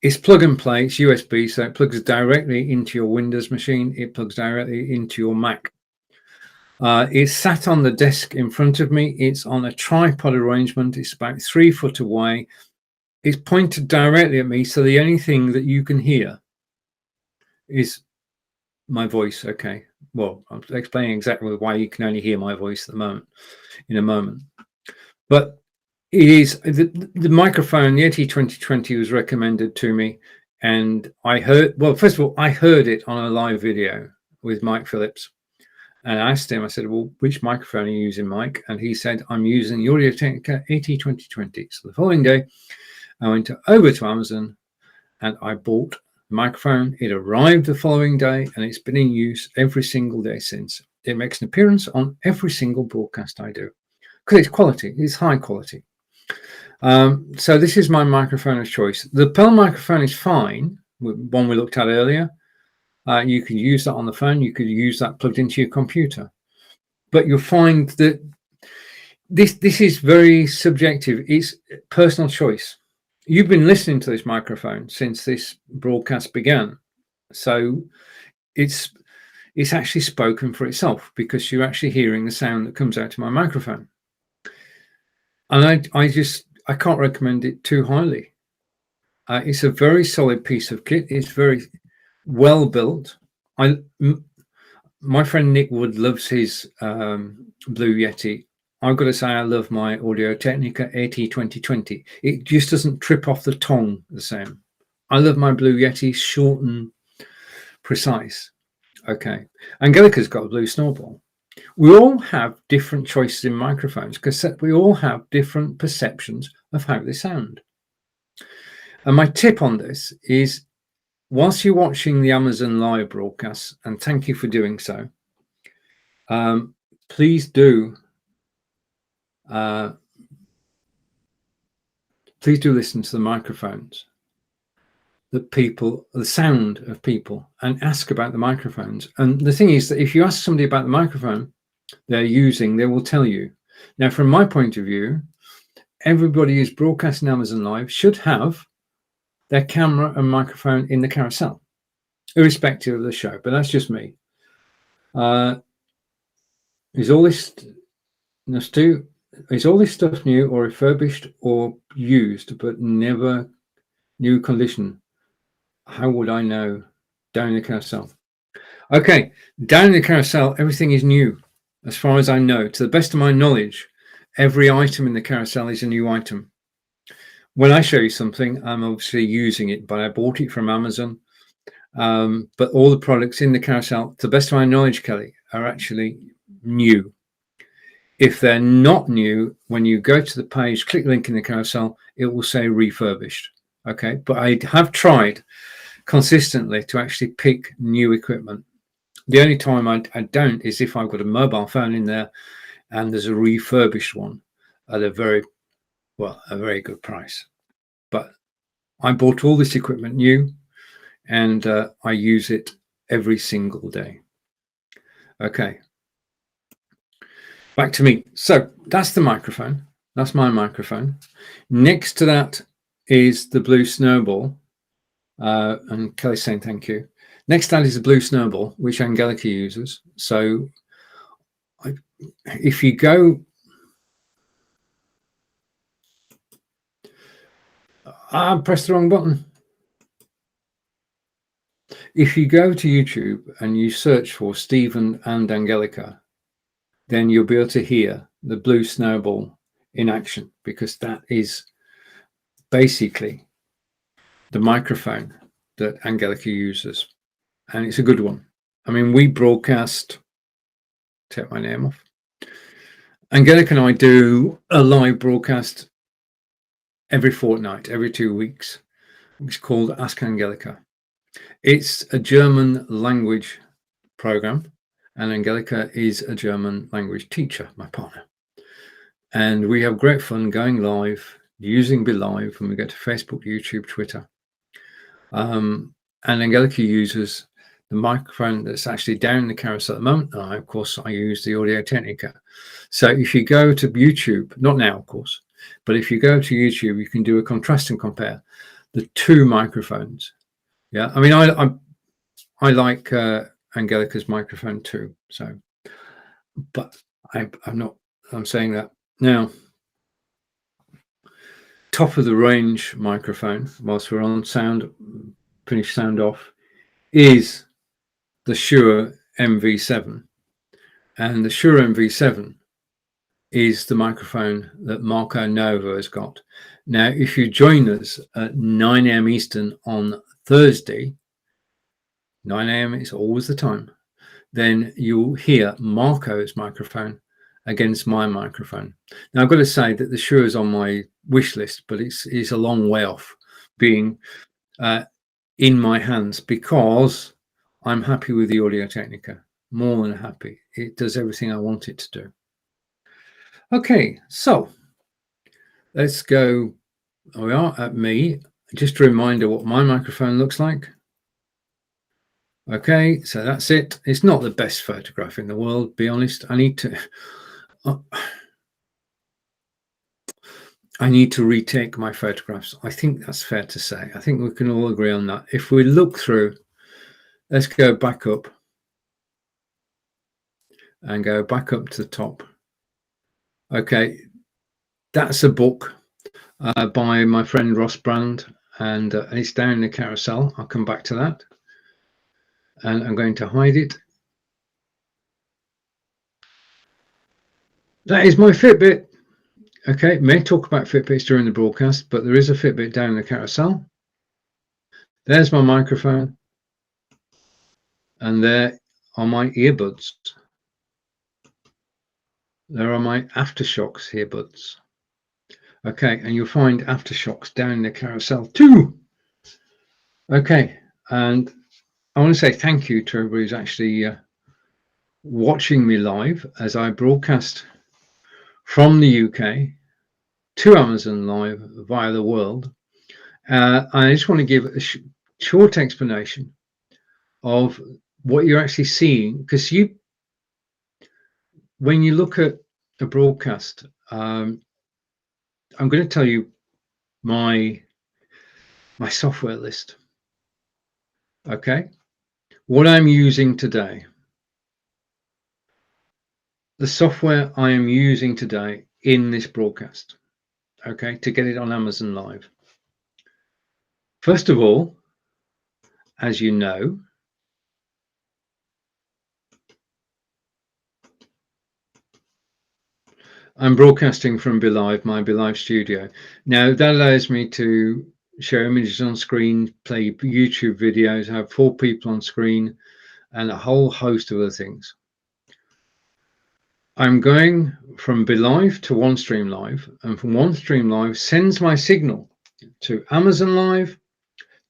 It's plug and play, it's USB, so it plugs directly into your Windows machine, it plugs directly into your Mac. It's sat on the desk in front of me, it's on a tripod arrangement, it's about 3 foot away, it's pointed directly at me, so the only thing that you can hear is my voice. Okay, well, I'm explaining exactly why you can only hear my voice at the moment, in a moment. But it is the microphone, the AT2020 was recommended to me, and I heard, well, first of all, I heard it on a live video with Mike Phillips, and I asked him, I said, well, which microphone are you using, Mike? And he said, I'm using the Audio-Technica AT2020. So the following day, I went over to Amazon and I bought the microphone. It arrived the following day, and it's been in use every single day since. It makes an appearance on every single broadcast I do because it's quality, it's high quality. So this is my microphone of choice. The Pearl microphone is fine, one we looked at earlier. You can use that on the phone, you could use that plugged into your computer, but you'll find that this is very subjective. It's personal choice. you've been listening to this microphone since this broadcast began. So it's actually spoken for itself, because you're actually hearing the sound that comes out of my microphone. And I can't recommend it too highly. It's a very solid piece of kit. It's very well built. My friend Nick Wood loves his Blue Yeti. I've got to say, I love my Audio Technica AT2020. It just doesn't trip off the tongue the same. I love my Blue Yeti, short and precise. Okay. Angelica's got a Blue Snowball. We all have different choices in microphones because we all have different perceptions of how they sound. And my tip on this is, whilst you're watching the Amazon Live broadcast, and thank you for doing so, please do listen to the microphones, the sound of people, and ask about the microphones. And the thing is that if you ask somebody about the microphone they're using, they will tell you. Now, from my point of view, everybody who's broadcasting Amazon Live should have their camera and microphone in the carousel, irrespective of the show. But that's just me. Is all this stuff new or refurbished or used but never new condition? How would I know? Down in the carousel. Okay, down in the carousel, everything is new, as far as I know. To the best of my knowledge, every item in the carousel is a new item. When I show you something, I'm obviously using it, but I bought it from Amazon. But all the products in the carousel, to the best of my knowledge, Kelly, are actually new. If they're not new, when you go to the page, click the link in the carousel, it will say refurbished. Okay, but I have tried consistently to actually pick new equipment. The only time I don't is if I've got a mobile phone in there and there's a refurbished one at a very good price. But I bought all this equipment new, and I use it every single day. Okay, back to me. So that's the microphone. That's my microphone. Next to that is the Blue Snowball. And Kelly's saying thank you. Next to that is the Blue Snowball, which Angelica uses. So if you go... I pressed the wrong button. If you go to YouTube and you search for Stephen and Angelica, then you'll be able to hear the Blue Snowball in action, because that is basically the microphone that Angelica uses, and it's a good one. I mean, we broadcast... Take my name off. Angelica and I do a live broadcast every fortnight, every 2 weeks. It's called Ask Angelica. It's a German language program, and Angelica is a German language teacher, my partner. And we have great fun going live, using Be.Live, and we go to Facebook, YouTube, Twitter. And Angelica uses the microphone that's actually down the carousel at the moment. And of course, I use the Audio Technica. So if you go to YouTube, not now, of course, but if you go to YouTube, you can do a contrast and compare the two microphones. Yeah, I mean, I like Angelica's microphone too. So, but I'm saying that now. Top of the range microphone, whilst we're on sound, finish sound off, is the Shure MV7, and the Shure MV7 is the microphone that Marco Nova has got. Now, if you join us at 9 a.m. Eastern on Thursday, 9 a.m. is always the time, then you'll hear Marco's microphone against my microphone. Now, I've got to say that the Shure is on my wish list, but it's a long way off being in my hands, because I'm happy with the Audio Technica, more than happy. It does everything I want it to do. Okay, so let's go. We are at me. Just a reminder what my microphone looks like. Okay, so that's it. It's not the best photograph in the world, be honest. I need to... I need to retake my photographs. I think that's fair to say. I think we can all agree on that. If we look through, let's go back up and go back up to the top. Okay, that's a book by my friend Ross Brand, and it's down in the carousel. I'll come back to that. And I'm going to hide it. That is my Fitbit. Okay, may talk about Fitbits during the broadcast, but there is a Fitbit down in the carousel. There's my microphone. And there are my earbuds. There are my Aftershocks earbuds. Okay, and you'll find Aftershocks down in the carousel too. Okay, and I want to say thank you to everybody who's actually watching me live as I broadcast from the UK to Amazon Live via the world. I just want to give a short explanation of what you're actually seeing, because when you look at a broadcast, I'm going to tell you my software list. Okay, what I'm using today, the software I am using today in this broadcast, okay, to get it on Amazon Live. First of all, as you know, I'm broadcasting from Be.Live, my Be.Live studio. Now that allows me to show images on screen, play YouTube videos, have 4 people on screen, and a whole host of other things. I'm going from Be.Live to OneStream Live, and from OneStream Live sends my signal to Amazon Live,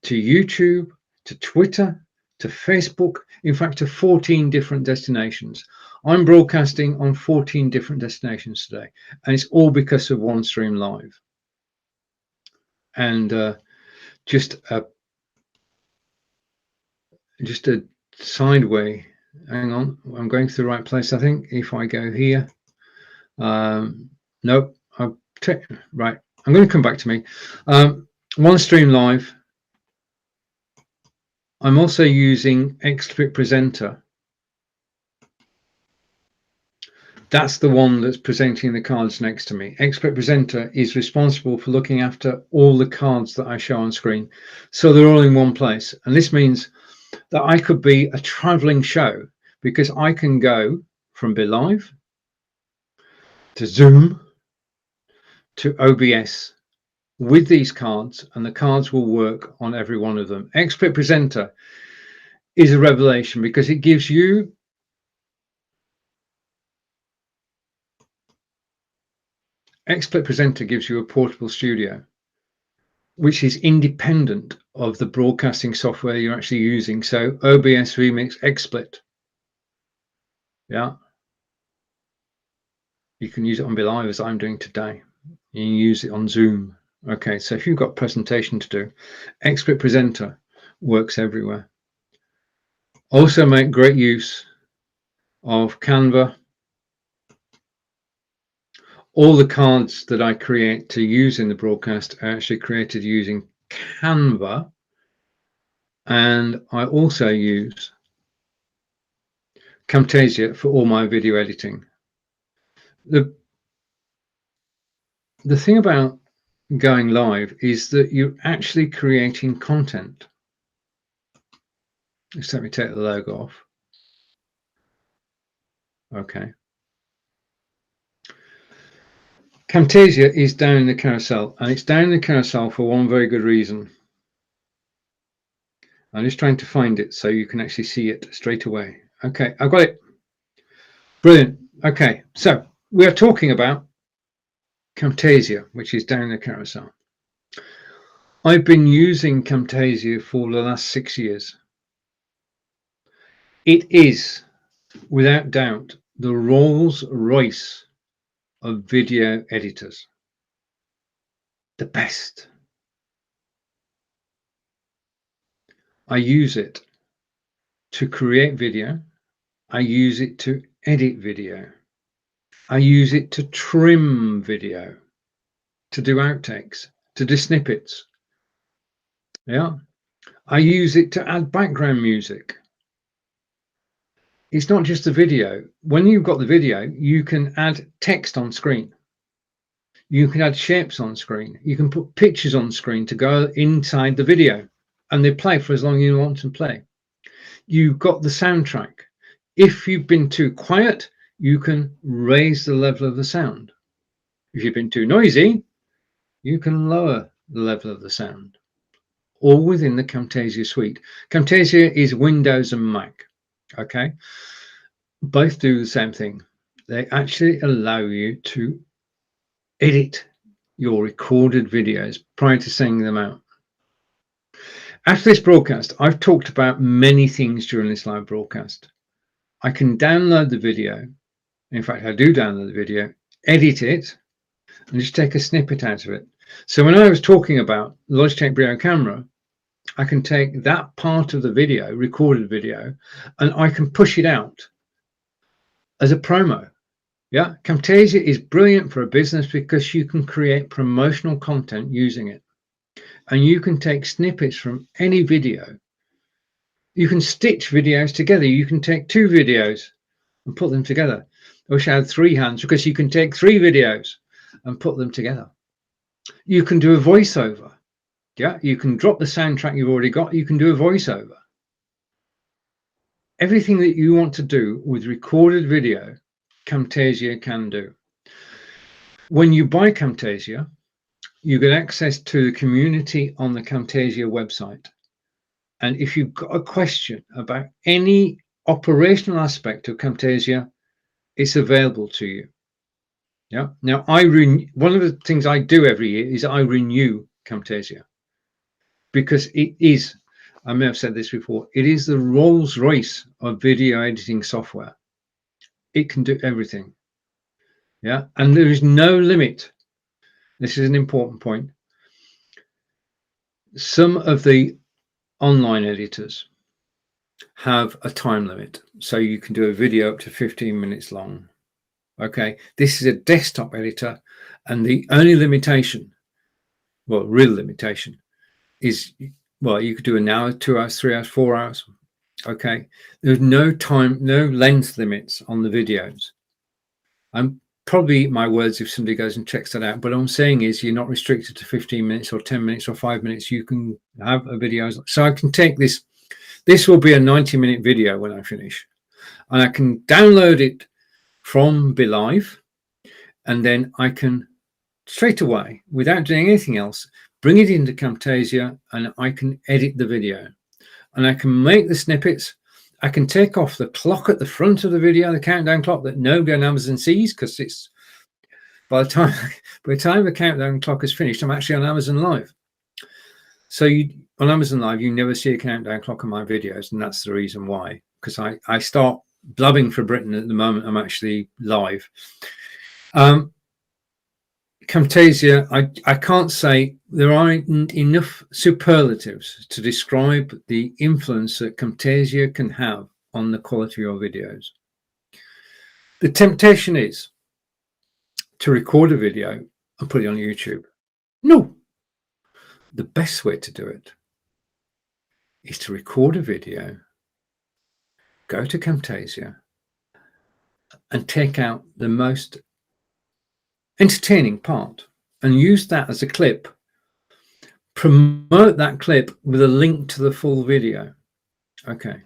to YouTube, to Twitter, to Facebook, in fact, to 14 different destinations. I'm broadcasting on 14 different destinations today, and it's all because of OneStream Live. And just a sideway. Hang on, I'm going to the right place, I think. If I go here, nope. Right, I'm going to come back to me. OneStream Live. I'm also using XSplit Presenter. That's the one that's presenting the cards next to me. XSplit Presenter is responsible for looking after all the cards that I show on screen. So they're all in one place. And this means that I could be a traveling show, because I can go from Be.Live to Zoom to OBS with these cards, and the cards will work on every one of them. XSplit Presenter is a revelation because it gives you XSplit Presenter gives you a portable studio, which is independent of the broadcasting software you're actually using. So OBS, Remix, XSplit. Yeah. You can use it on Be.Live as I'm doing today. You can use it on Zoom. Okay, so if you've got presentation to do, XSplit Presenter works everywhere. Also make great use of Canva. All the cards that I create to use in the broadcast are actually created using Canva. And I also use Camtasia for all my video editing. The thing about going live is that you're actually creating content. Just let me take the logo off. Okay. Camtasia is down in the carousel, and it's down in the carousel for one very good reason. I'm just trying to find it so you can actually see it straight away. Okay, I've got it. Brilliant. Okay, so we are talking about Camtasia, which is down in the carousel. I've been using Camtasia for the last 6 years. It is, without doubt, the Rolls Royce of video editors. The best. I use it to create video. I use it to edit video. I use it to trim video. to do outtakes, to do snippets. Yeah. I use it to add background music. It's not just the video. When you've got the video, you can add text on screen. You can add shapes on screen. You can put pictures on screen to go inside the video, and they play for as long as you want to play. You've got the soundtrack. If you've been too quiet, you can raise the level of the sound. If you've been too noisy, you can lower the level of the sound, all within the Camtasia suite. Camtasia is Windows and Mac. Okay, both do the same thing. They actually allow you to edit your recorded videos prior to sending them out. After this broadcast, I've talked about many things during this live broadcast. I can download the video. In fact, I do download the video, edit it, and just take a snippet out of it. So when I was talking about Logitech Brio camera, I can take that part of the video, recorded video, and I can push it out as a promo. Yeah, Camtasia is brilliant for a business because you can create promotional content using it. And you can take snippets from any video. You can stitch videos together. You can take two videos and put them together. I wish I had three hands, because you can take three videos and put them together. You can do a voiceover. Yeah, you can drop the soundtrack you've already got. You can do a voiceover. Everything that you want to do with recorded video, Camtasia can do. When you buy Camtasia, you get access to the community on the Camtasia website. And if you've got a question about any operational aspect of Camtasia, it's available to you. Yeah. Now, one of the things I do every year is I renew Camtasia, because it is, I may have said this before, it is the Rolls Royce of video editing software. It can do everything. Yeah. And there is no limit. This is an important point. Some of the online editors have a time limit, so you can do a video up to 15 minutes long. Okay, this is a desktop editor, and the only limitation, well, real limitation, is, well, you could do an hour, 2 hours, 3 hours, 4 hours. Okay, there's no time, no length limits on the videos. I'm probably my words if somebody goes and checks that out, but what I'm saying is you're not restricted to 15 minutes or 10 minutes or 5 minutes. You can have a video. So I can take this will be a 90-minute video when I finish, and I can download it from Be.Live, and then I can straight away, without doing anything else, bring it into Camtasia, and I can edit the video, and I can make the snippets. I can take off the clock at the front of the video, the countdown clock that nobody on Amazon sees, because it's by the time the countdown clock is finished, I'm actually on Amazon Live. So on Amazon Live, you never see a countdown clock on my videos, and that's the reason why, because I start blubbing for Britain at the moment. I'm actually live. Camtasia, I can't say there aren't enough superlatives to describe the influence that Camtasia can have on the quality of your videos. The temptation is to record a video and put it on YouTube. No. The best way to do it is to record a video, go to Camtasia, and take out the most entertaining part and use that as a clip. Promote that clip with a link to the full video. Okay.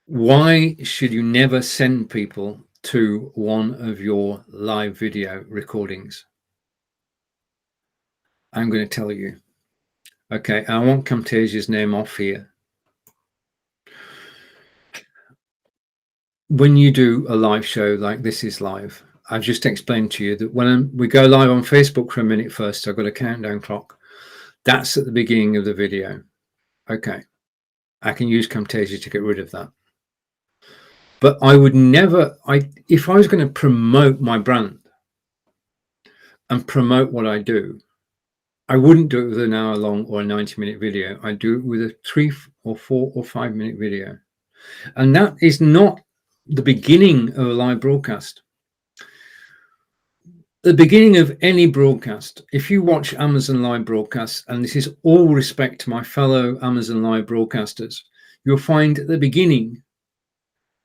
Why should you never send people to one of your live video recordings? I'm going to tell you. Okay, I want Camtasia's name off here. When you do a live show like This Is Live, I've just explained to you that when we go live on Facebook for a minute first, I've got a countdown clock. That's at the beginning of the video. Okay, I can use Camtasia to get rid of that. But I would never, if I was going to promote my brand and promote what I do, I wouldn't do it with an hour long or a 90-minute video. I'd do it with a 3 or 4 or 5 minute video. And that is not the beginning of a live broadcast. the beginning of any broadcast, if you watch Amazon Live broadcasts, and this is all respect to my fellow Amazon Live broadcasters, you'll find at the beginning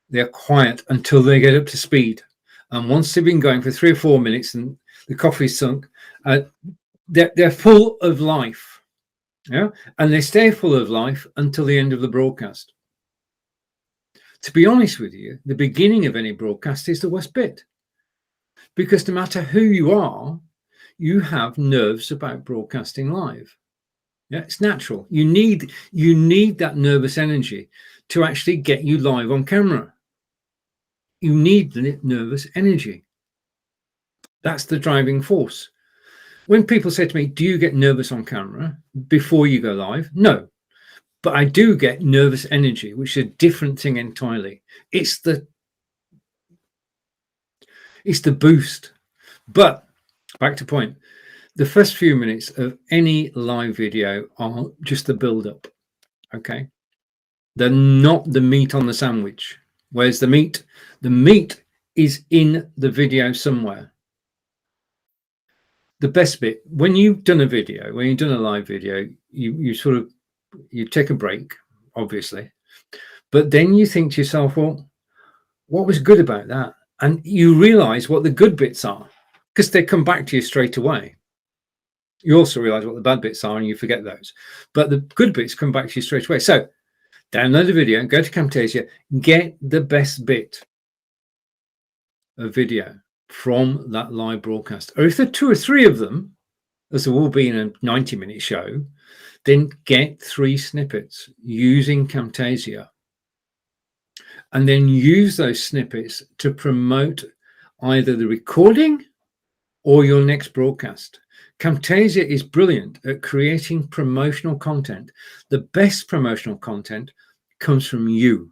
they're quiet until they get up to speed. And once they've been going for 3 or 4 minutes and the coffee's sunk, they're full of life. Yeah, and they stay full of life until the end of the broadcast. To be honest with you, the beginning of any broadcast is the worst bit, because no matter who you are, you have nerves about broadcasting live. Yeah, it's natural. You need that nervous energy to actually get you live on camera. You need the nervous energy. That's the driving force. When people say to me, do you get nervous on camera before you go live? No, but I do get nervous energy, which is a different thing entirely. It's the boost. But back to point, the first few minutes of any live video are just the build up. Okay, they're not the meat on the sandwich. Where's the meat? The meat is in the video somewhere. The best bit, when you've done a video, when you've done a live video, you take a break, obviously, but then you think to yourself, well, what was good about that? And you realize what the good bits are, because they come back to you straight away. You also realize what the bad bits are and you forget those, but the good bits come back to you straight away. So download the video, go to Camtasia, get the best bit of video from that live broadcast. Or if there are 2 or 3 of them, as there will be in a 90-minute show, then get 3 snippets using Camtasia, and then use those snippets to promote either the recording or your next broadcast. Camtasia is brilliant at creating promotional content. The best promotional content comes from you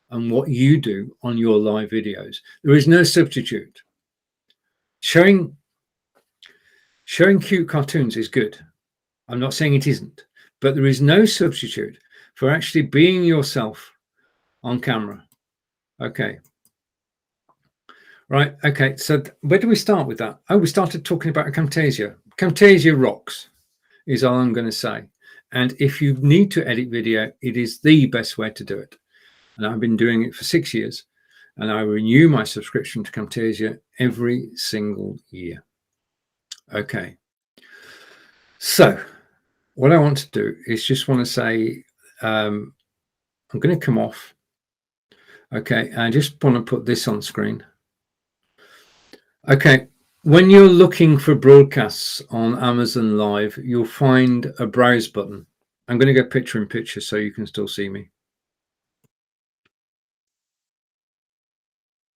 and what you do on your live videos. There is no substitute. Showing cute cartoons is good. I'm not saying it isn't, but there is no substitute for actually being yourself on camera. Okay. Right. Okay. So where do we start with that? Oh, we started talking about Camtasia. Camtasia rocks is all I'm going to say. And if you need to edit video, it is the best way to do it. And I've been doing it for 6 years, and I renew my subscription to Camtasia every single year. Okay. So what I want to do is just want to say, I'm going to come off. Okay. I just want to put this on screen. Okay. When you're looking for broadcasts on Amazon Live, you'll find a browse button. I'm going to go picture in picture so you can still see me.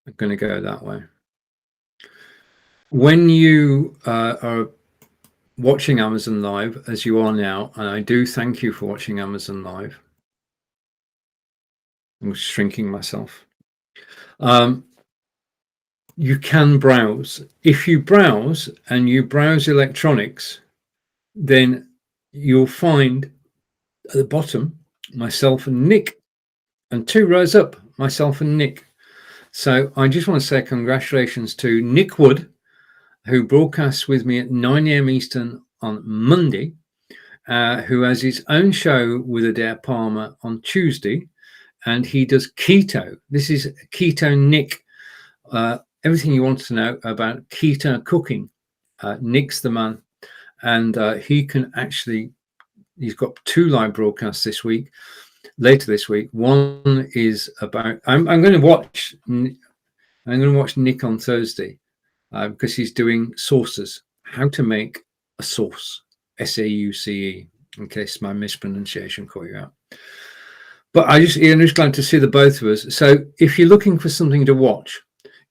I'm going to go that way. When you are watching Amazon Live, as you are now, and I do thank you for watching Amazon Live. I'm shrinking myself. You can browse. If you browse and you browse electronics, then you'll find at the bottom myself and Nick, and 2 rows up, myself and Nick. So I just want to say congratulations to Nick Wood, who broadcasts with me at 9 a.m. Eastern on Monday, who has his own show with Adair Palmer on Tuesday, and he does keto. This is Keto Nick. Everything you want to know about keto cooking. Nick's the man, and he can actually, he's got 2 live broadcasts this week, later this week. One is about, I'm going to watch Nick on Thursday because he's doing sauces, how to make a sauce, SAUCE, in case my mispronunciation caught you out. But I'm just glad to see the both of us. So if you're looking for something to watch,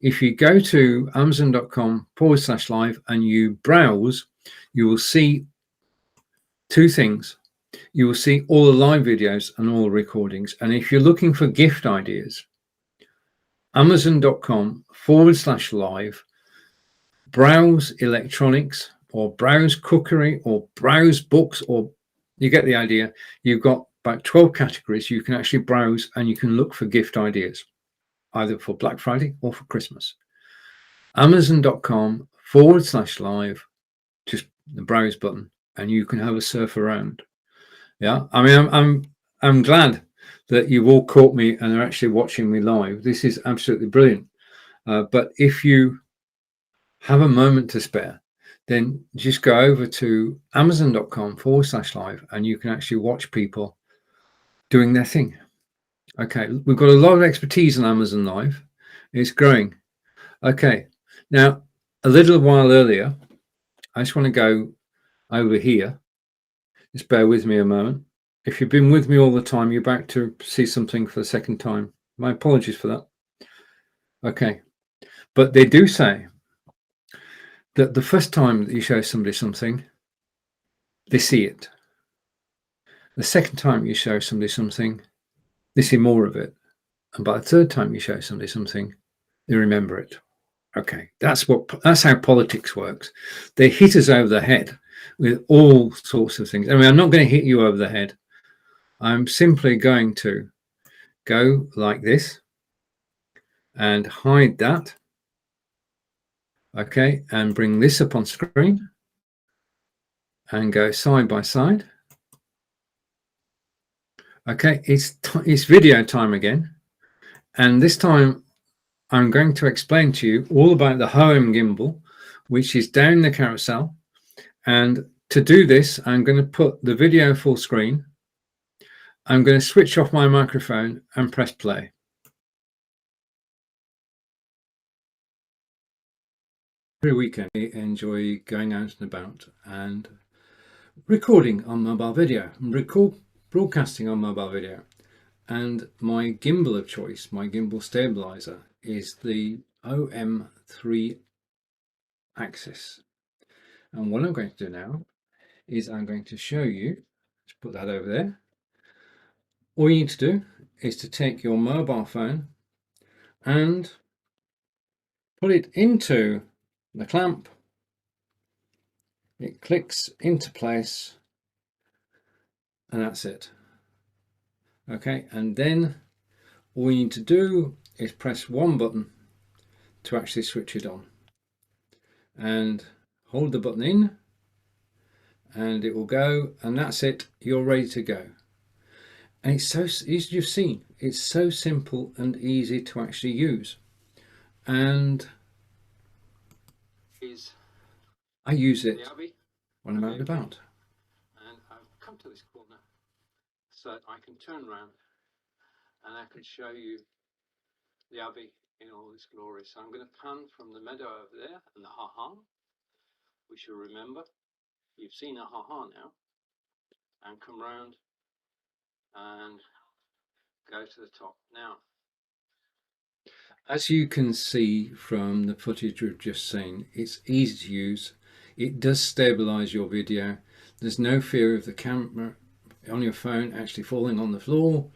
if you go to amazon.com/live and you browse, you will see 2 things. You will see all the live videos and all the recordings. And if you're looking for gift ideas, amazon.com/live, browse electronics or browse cookery or browse books, or you get the idea. You've got about 12 categories you can actually browse, and you can look for gift ideas, either for Black Friday or for Christmas. Amazon.com /live, just the browse button, and you can have a surf around. Yeah, I mean, I'm glad that you've all caught me and are actually watching me live. This is absolutely brilliant. But if you have a moment to spare, then just go over to amazon.com/live and you can actually watch people doing their thing. Okay, we've got a lot of expertise on Amazon Live. It's growing. Okay, now a little while earlier, I just want to go over here. Just bear with me a moment. If you've been with me all the time, you're about to see something for the second time. My apologies for that. Okay, but they do say that the first time that you show somebody something, they see it. The second time you show somebody something, they see more of it. And by the third time you show somebody something, they remember it. Okay, that's how politics works. They hit us over the head with all sorts of things. I mean, I'm not going to hit you over the head. I'm simply going to go like this and hide that. Okay, and bring this up on screen and go side by side. Okay, it's video time again, and this time I'm going to explain to you all about the home gimbal, which is down the carousel. And to do this, I'm going to put the video full screen. I'm going to switch off my microphone and press play. Every weekend I enjoy going out and about and recording on mobile video, broadcasting on mobile video. And my gimbal of choice, my gimbal stabilizer, is the OM3 axis. And what I'm going to do now is I'm going to show you, let's put that over there. All you need to do is to take your mobile phone and put it into the clamp. It clicks into place and that's it. Okay, and then all you need to do is press one button to actually switch it on and hold the button in and it will go, and that's it. You're ready to go. And it's so, as you've seen, it's so simple and easy to actually use. And I use it when I'm out and about. And I've come to this corner so I can turn around and I can show you the Abbey in all its glory. So I'm going to pan from the meadow over there and the ha-ha, which you'll remember. You've seen a ha-ha now. And come round and go to the top. Now, as you can see from the footage we've just seen, it's easy to use. It does stabilize your video. There's no fear of the camera on your phone actually falling on the floor.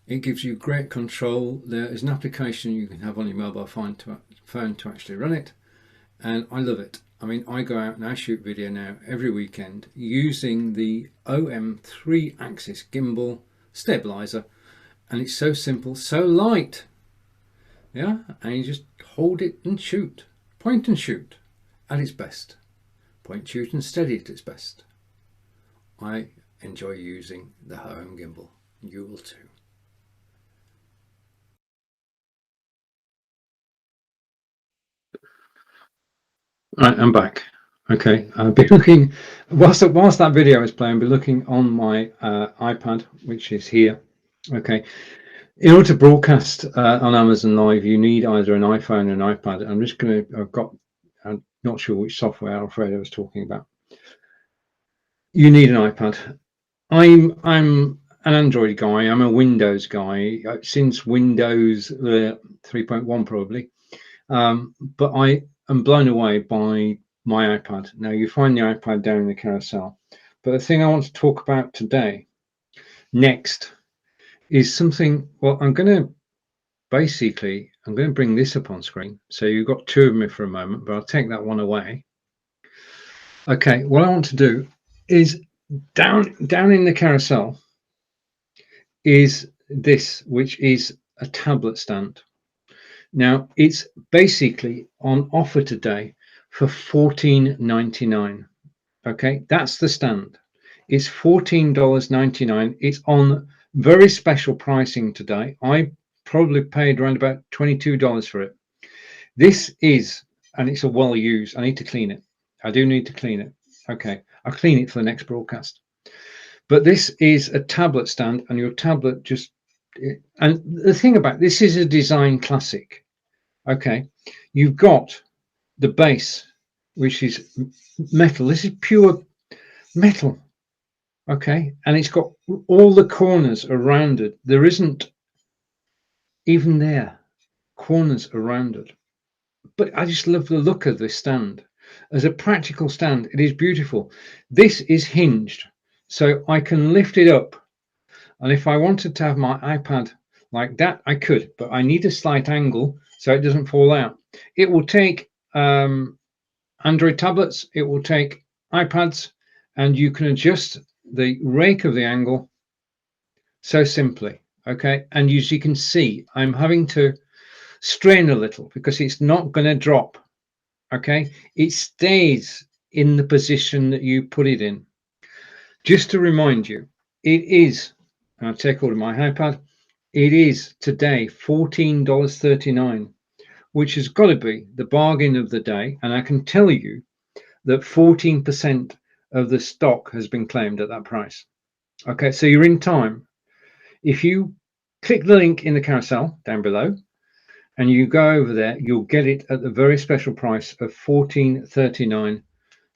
It gives you great control. There is an application you can have on your mobile phone to actually run it, and I love it. I mean, I go out and I shoot video now every weekend using the OM3 axis gimbal stabilizer, and it's so simple, so light. Yeah, and you just hold it and shoot. Point and shoot at its best. Point, shoot and steady at its best. I enjoy using the home gimbal. You will too. Right, I'm back. Okay, I'll be looking, whilst that video is playing, I'll be looking on my iPad, which is here. Okay, in order to broadcast on Amazon Live, you need either an iPhone or an iPad. I'm not sure which software Alfredo was talking about. You need an iPad. I'm an Android guy. I'm a Windows guy since Windows 3.1 probably. But I am blown away by my iPad. Now you find the iPad down in the carousel. But the thing I want to talk about today, next, is something, well, I'm going to bring this up on screen. So you've got two of me for a moment, but I'll take that one away. Okay, what I want to do is down in the carousel is this, which is a tablet stand. Now it's basically on offer today for $14.99. Okay, that's the stand. It's $14.99. It's on very special pricing today. I probably paid around about $22 for it. This is, and it's a well used. I need to clean it. I do need to clean it. Okay, I'll clean it for the next broadcast. But this is a tablet stand, and your tablet just, and the thing about this is a design classic. Okay, you've got the base, which is metal. This is pure metal. Okay, and it's got all the corners around it. There isn't even there corners around it. But I just love the look of this stand. As a practical stand, it is beautiful. This is hinged, so I can lift it up. And if I wanted to have my iPad like that, I could, but I need a slight angle so it doesn't fall out. It will take Android tablets, it will take iPads, and you can adjust the rake of the angle so simply. Okay, and as you can see, I'm having to strain a little because it's not going to drop. Okay, it stays in the position that you put it in. Just to remind you, it is, and I'll take hold of my iPad, it is today $14.39, which has got to be the bargain of the day. And I can tell you that 14% of the stock has been claimed at that price. Okay, so you're in time. If you click the link in the carousel down below and you go over there, you'll get it at the very special price of $14.39.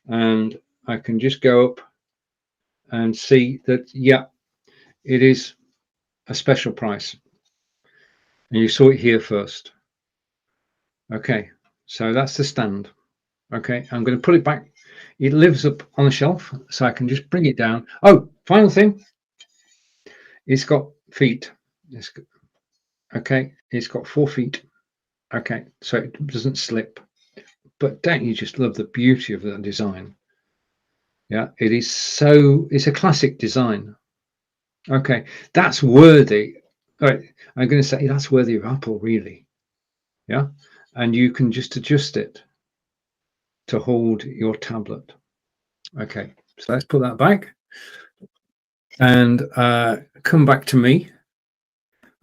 And I can just go up and see that, yeah, it is a special price. And you saw it here first. Okay, so that's the stand. Okay, I'm going to put it back. It lives up on the shelf, so I can just bring it down. Oh, final thing. It's got feet. Okay, it's got 4 feet. Okay, so it doesn't slip. But don't you just love the beauty of the design? Yeah, it is so, it's a classic design. Okay, that's worthy. All right, I'm going to say that's worthy of Apple, really. Yeah, and you can just adjust it to hold your tablet. Okay, so let's put that back and come back to me.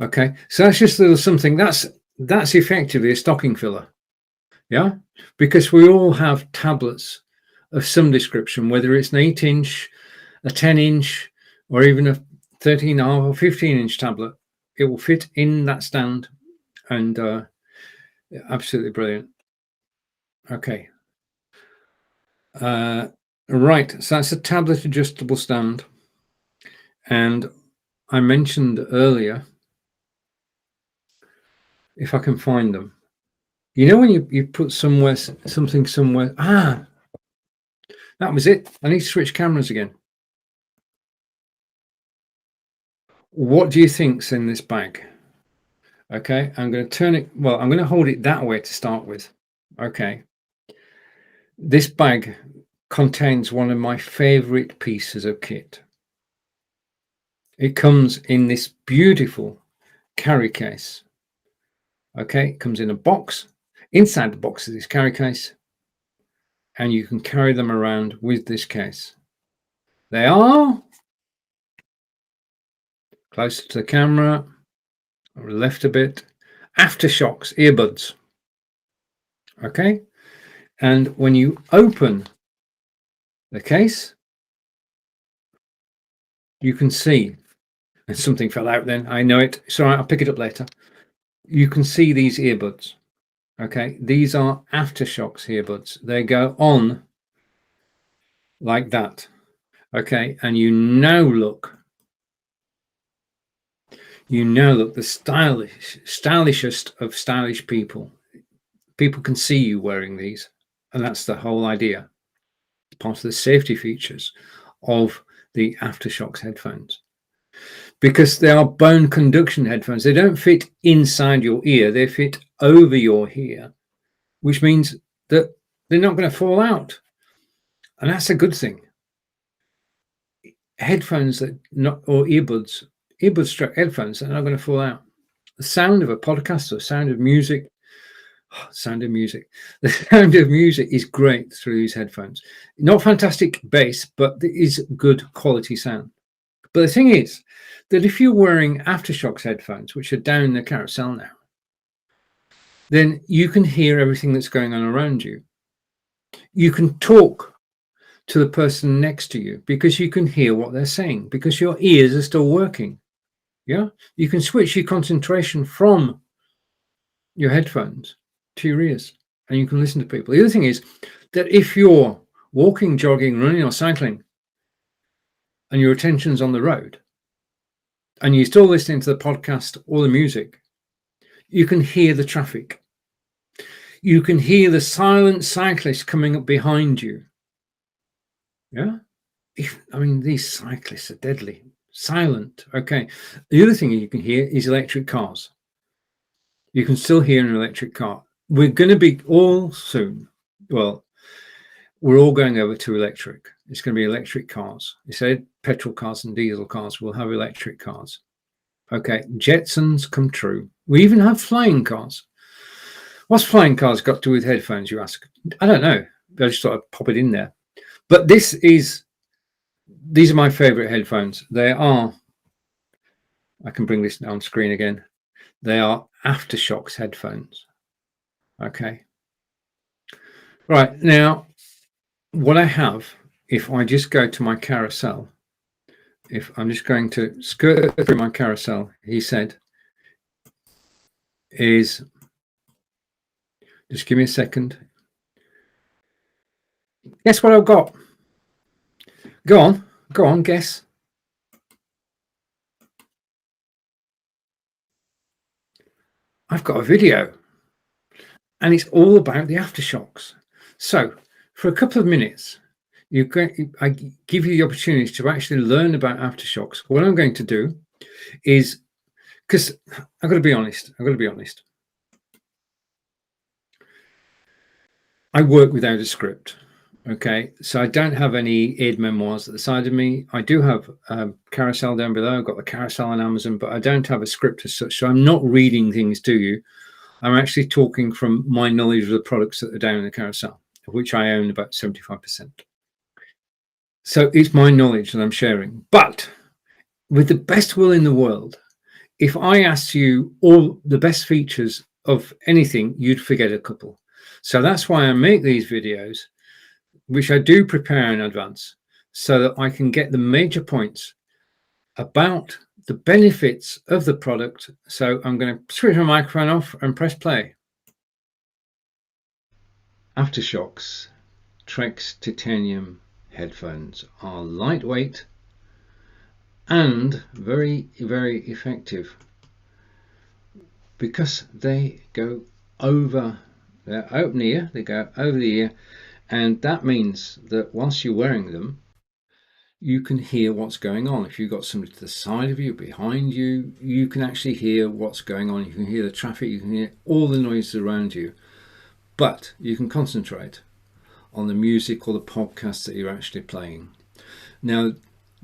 Okay, so that's just a little something that's effectively a stocking filler. Yeah, because we all have tablets of some description, whether it's an 8-inch, a 10-inch, or even a 13.5 or 15-inch tablet. It will fit in that stand, and absolutely brilliant. Okay, right, so that's a tablet adjustable stand, and I mentioned earlier, if I can find them, you know, when you put something somewhere, that was it. I need to switch cameras again. What do you think's in this bag? Okay, I'm going to turn it, well, I'm going to hold it that way to start with. Okay, this bag contains one of my favorite pieces of kit. It comes in this beautiful carry case. Okay, it comes in a box. Inside the box is this carry case, and you can carry them around with this case. They are closer to the camera, or left a bit, Aftershocks earbuds. Okay, and when you open the case, you can see, and something fell out then, I know it, it's all right, I'll pick it up later. You can see these earbuds. Okay, these are Aftershocks earbuds. They go on like that. Okay, and you now look the stylishest of stylish people. People can see you wearing these, and that's the whole idea. Part of the safety features of the Aftershocks headphones, because they are bone conduction headphones. They don't fit inside your ear, they fit over your ear, which means that they're not going to fall out, and that's a good thing. Headphones that not, or earbuds struck headphones that are not going to fall out. The sound of a podcast or sound of music, Sound of music. The sound of music is great through these headphones. Not fantastic bass, but it is good quality sound. But the thing is that if you're wearing Aftershocks headphones, which are down the carousel now, then you can hear everything that's going on around you. You can talk to the person next to you because you can hear what they're saying, because your ears are still working. Yeah, you can switch your concentration from your headphones to your ears and you can listen to people. The other thing is that if you're walking, jogging, running, or cycling and your attention's on the road and you're still listening to the podcast or the music, you can hear the traffic. You can hear the silent cyclist coming up behind you. Yeah, I mean, these cyclists are deadly. Silent. Okay. The other thing you can hear is electric cars. You can still hear an electric car. We're going to be all soon. Well, we're all going over to electric. It's going to be electric cars. They said petrol cars and diesel cars will have electric cars. Okay. Jetsons come true. We even have flying cars. What's flying cars got to do with headphones, you ask? I don't know. I just thought I'd pop it in there. But these are my favorite headphones. They are, I can bring this on screen again. They are Aftershocks headphones. Okay. Right. Now, what I have, if I just go to my carousel, if I'm just going to skirt through my carousel, he said, is, just give me a second. Guess what I've got? Go on, guess. I've got a video and it's all about the Aftershocks. So for a couple of minutes, I give you the opportunity to actually learn about Aftershocks. What I'm going to do is, because I've got to be honest, I work without a script. Okay, so I don't have any aid memoirs at the side of me. I do have a carousel down below. I've got the carousel on Amazon, but I don't have a script as such. So I'm not reading things to you. I'm actually talking from my knowledge of the products that are down in the carousel, of which I own about 75%. So it's my knowledge that I'm sharing. But with the best will in the world, if I asked you all the best features of anything, you'd forget a couple. So that's why I make these videos, which I do prepare in advance, so that I can get the major points about the benefits of the product. So I'm going to switch my microphone off and press play. Aftershocks Trex Titanium headphones are lightweight and very, very effective because they go over, they're open ear, they go over the ear, and that means that whilst you're wearing them, you can hear what's going on. If you've got somebody to the side of you, behind you, you can actually hear what's going on. You can hear the traffic, you can hear all the noises around you, but you can concentrate on the music or the podcast that you're actually playing. Now,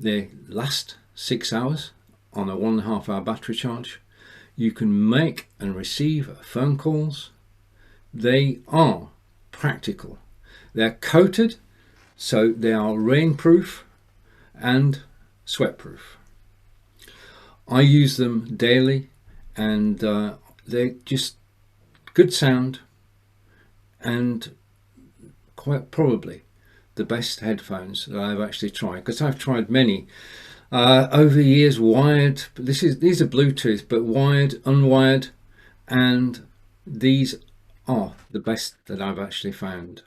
they last 6 hours on a 1.5 hour battery charge. You can make and receive phone calls. They are practical. They're coated, so they are rainproof and sweatproof. I use them daily, and they're just good sound and quite probably the best headphones that I've actually tried, because I've tried many over the years, wired. These are Bluetooth, but wired, unwired, and these are the best that I've actually found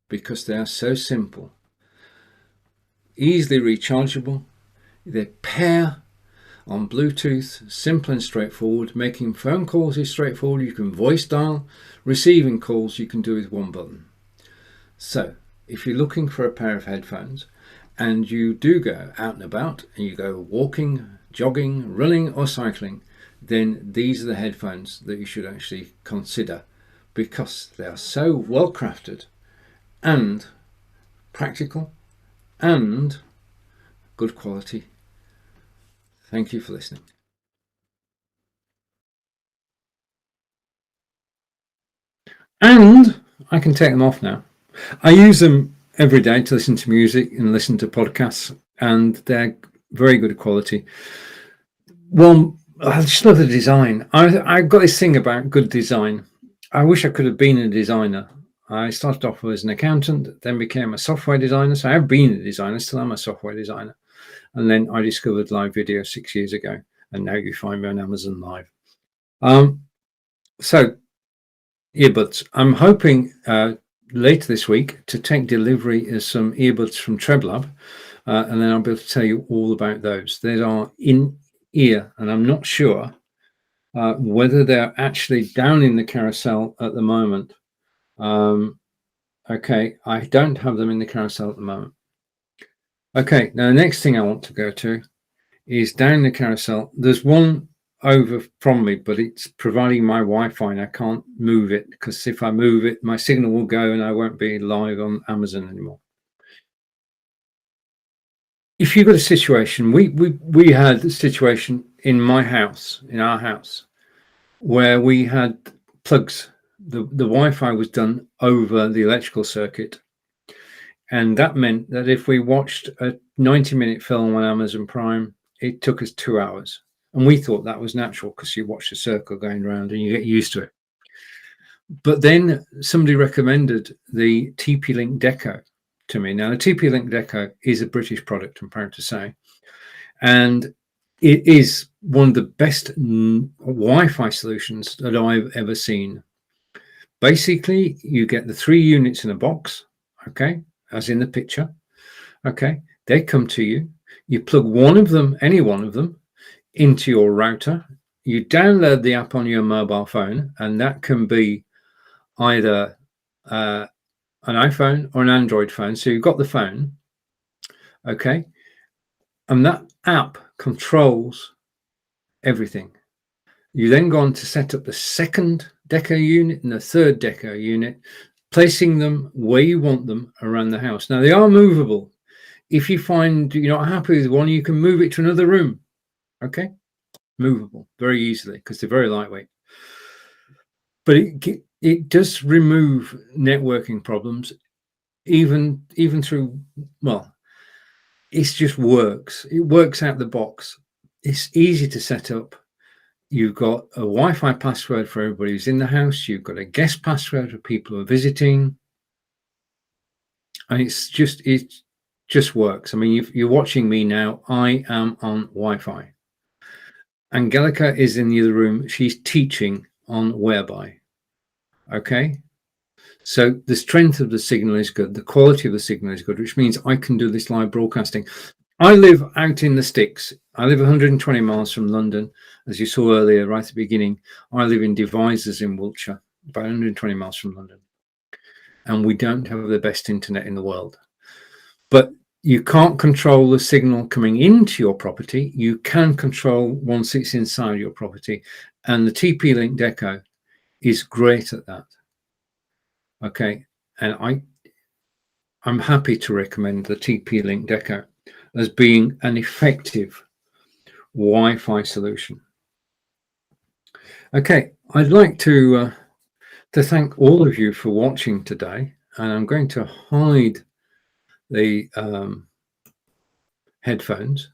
because they are so simple, easily rechargeable. They pair on Bluetooth, simple and straightforward. Making phone calls is straightforward. You can voice dial. Receiving calls you can do with one button. So if you're looking for a pair of headphones and you do go out and about and you go walking, jogging, running or cycling, then these are the headphones that you should actually consider, because they are so well crafted and practical and good quality. Thank you for listening. and I can take them off now. I use them every day to listen to music and listen to podcasts, and they're very good quality. Well, I just love the design. I've got this thing about good design. I wish I could have been a designer. I started off as an accountant, then became a software designer. So I have been a designer, still am a software designer. And then I discovered live video 6 years ago, and now you find me on Amazon Live. So earbuds. I'm hoping later this week to take delivery of some earbuds from TrebLab, and then I'll be able to tell you all about those. They are in ear, and I'm not sure whether they're actually down in the carousel at the moment. Okay, I don't have them in the carousel at the moment. Okay, now the next thing I want to go to is down the carousel. There's one over from me, but it's providing my Wi-Fi, and I can't move it because if I move it, my signal will go and I won't be live on Amazon anymore. If you've got a situation, we had a situation in my house, in our house, where we had plugs. The Wi-Fi was done over the electrical circuit, and that meant that if we watched a 90-minute film on Amazon Prime, it took us 2 hours. And we thought that was natural because you watch the circle going around and you get used to it. But then somebody recommended the TP-Link Deco to me. Now, the TP-Link Deco is a British product, I'm proud to say. And it is one of the best Wi-Fi solutions that I've ever seen. Basically, you get the 3 units in a box, okay, as in the picture. Okay, they come to you. You plug one of them, any one of them, into your router. You download the app on your mobile phone, and that can be either an iPhone or an Android phone. So you've got the phone, okay, and that app controls everything. You then go on to set up the second Deco unit and the third Deco unit, placing them where you want them around the house. Now, they are movable. If you find you're not happy with one, you can move it to another room. Okay, movable very easily because they're very lightweight. But it does remove networking problems, even through, well, it just works. It works out the box. It's easy to set up. You've got a Wi-Fi password for everybody who's in the house. You've got a guest password for people who are visiting, and it just works. I mean, if you're watching me now, I am on Wi-Fi. Angelica is in the other room. She's teaching on Whereby. Okay, so the strength of the signal is good. The quality of the signal is good, which means I can do this live broadcasting. I live out in the sticks. I live 120 miles from London. As you saw earlier, right at the beginning, I live in Devizes in Wiltshire, about 120 miles from London. And we don't have the best internet in the world. But you can't control the signal coming into your property. You can control once it's inside your property. And the TP-Link Deco is great at that. Okay, and I'm happy to recommend the TP-Link Deco as being an effective Wi-Fi solution. Okay, I'd like to thank all of you for watching today, and I'm going to hide the headphones,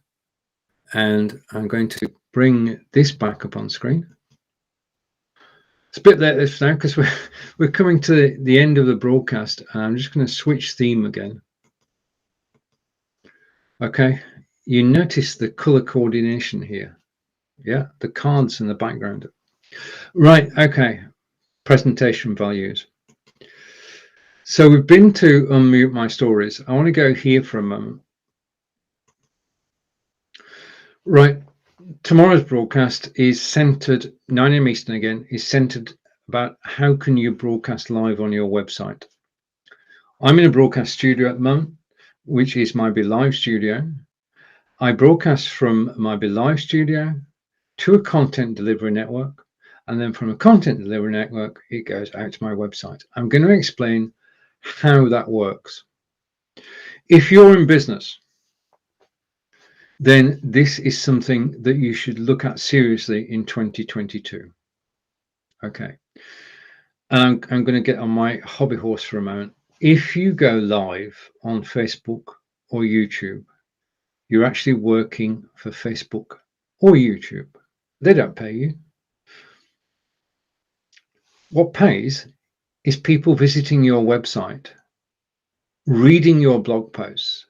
and I'm going to bring this back up on screen. It's a bit like this now because we're coming to the end of the broadcast, and I'm just going to switch theme again. Okay, you notice the color coordination here. Yeah, the cards in the background. Right, okay, presentation values. So we've been to unmute my stories. I want to go here for a moment. Right, tomorrow's broadcast is centered, 9 a.m. Eastern again, is centered about how can you broadcast live on your website. I'm in a broadcast studio at the moment, which is my Be.Live studio. I broadcast from my Be.Live studio to a content delivery network, and then from a content delivery network, it goes out to my website. I'm going to explain how that works. If you're in business, then this is something that you should look at seriously in 2022. Okay. And I'm going to get on my hobby horse for a moment. If you go live on Facebook or YouTube, you're actually working for Facebook or YouTube. They don't pay you. What pays is people visiting your website, reading your blog posts,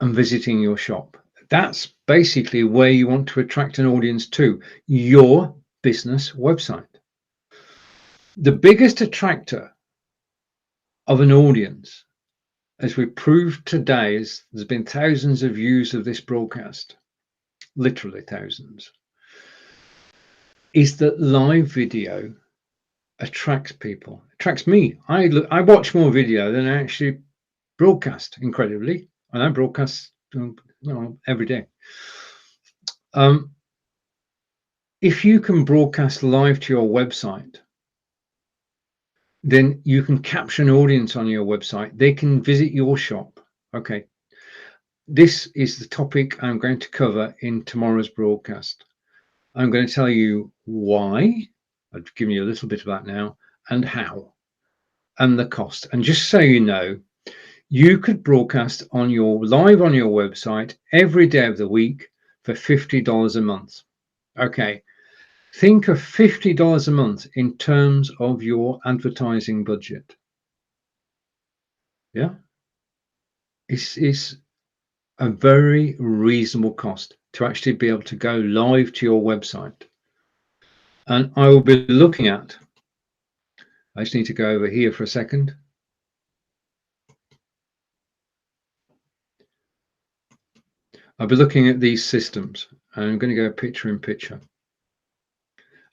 and visiting your shop. That's basically where you want to attract an audience to, your business website. The biggest attractor of an audience, as we proved today, is there's been thousands of views of this broadcast, literally thousands, is that live video attracts people, attracts me. I watch more video than I actually broadcast, incredibly, and I broadcast every day. If you can broadcast live to your website, then you can capture an audience on your website. They can visit your shop. Okay. This is the topic I'm going to cover in tomorrow's broadcast. I'm going to tell you why. I've given you a little bit of that now, and how, and the cost. And just so you know, you could broadcast live on your website every day of the week for $50 a month. Okay. Think of $50 a month in terms of your advertising budget. Yeah. It's a very reasonable cost to actually be able to go live to your website. And I will be looking at, I just need to go over here for a second. I'll be looking at these systems, and I'm going to go picture in picture.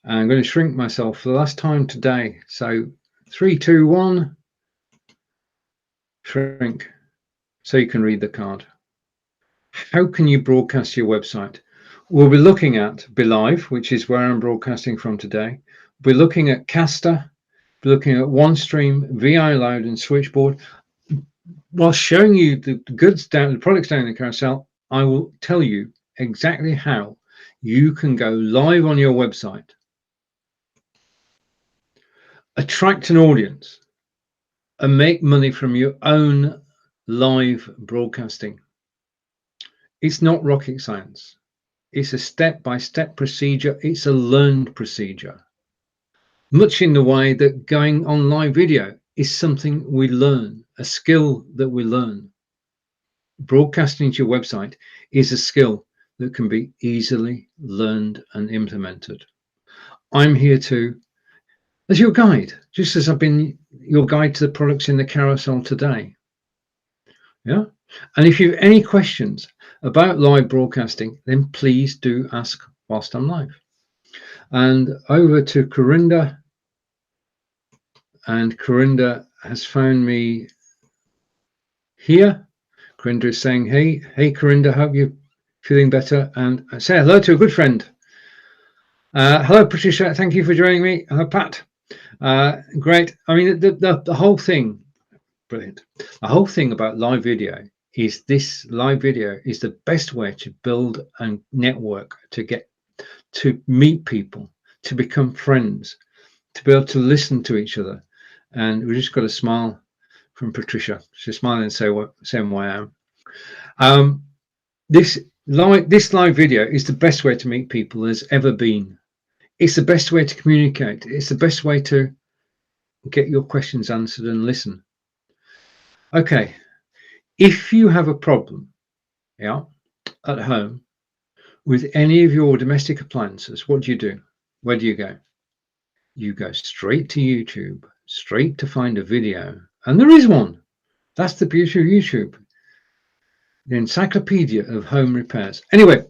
And I'm going to shrink myself for the last time today. So 3, 2, 1, shrink, so you can read the card. How can you broadcast your website? We'll be looking at Be.Live, which is where I'm broadcasting from today. We're looking at Caster, we're looking at OneStream, VI Loud, and Switchboard. While showing you the goods down, the products down in the carousel, I will tell you exactly how you can go live on your website, attract an audience, and make money from your own live broadcasting. It's not rocket science. It's a step-by-step procedure. It's a learned procedure. Much in the way that going on live video is something we learn, a skill that we learn. Broadcasting to your website is a skill that can be easily learned and implemented. I'm here as your guide, just as I've been your guide to the products in the carousel today. Yeah. And if you have any questions about live broadcasting, then please do ask whilst I'm live. And over to Corinda. And Corinda has found me here. Corinda is saying, hey, Corinda, hope you're feeling better. And say hello to a good friend. Hello, Patricia. Thank you for joining me. Hello, Pat. Great. I mean, the whole thing, brilliant. The whole thing about live video is this live video is the best way to build a network, to meet people, to become friends, to be able to listen to each other. And we just got a smile from Patricia. She's smiling and saying why I am. This live video is the best way to meet people there's ever been. It's the best way to communicate. It's the best way to get your questions answered and listen. Okay, if you have a problem, at home with any of your domestic appliances, what do? Where do you go? You go straight to YouTube, straight to find a video, and there is one. That's the beauty of YouTube, the encyclopedia of home repairs. Anyway,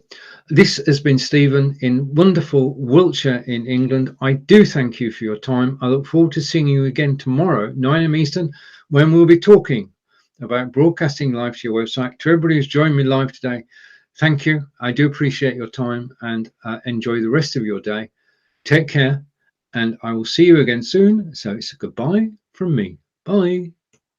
this has been Stephen in wonderful Wiltshire in England. I do thank you for your time. I look forward to seeing you again tomorrow, 9 a.m. Eastern, when we'll be talking about broadcasting live to your website. To everybody who's joined me live today, thank you. I do appreciate your time, and enjoy the rest of your day. Take care, and I will see you again soon. So it's a goodbye from me. Bye.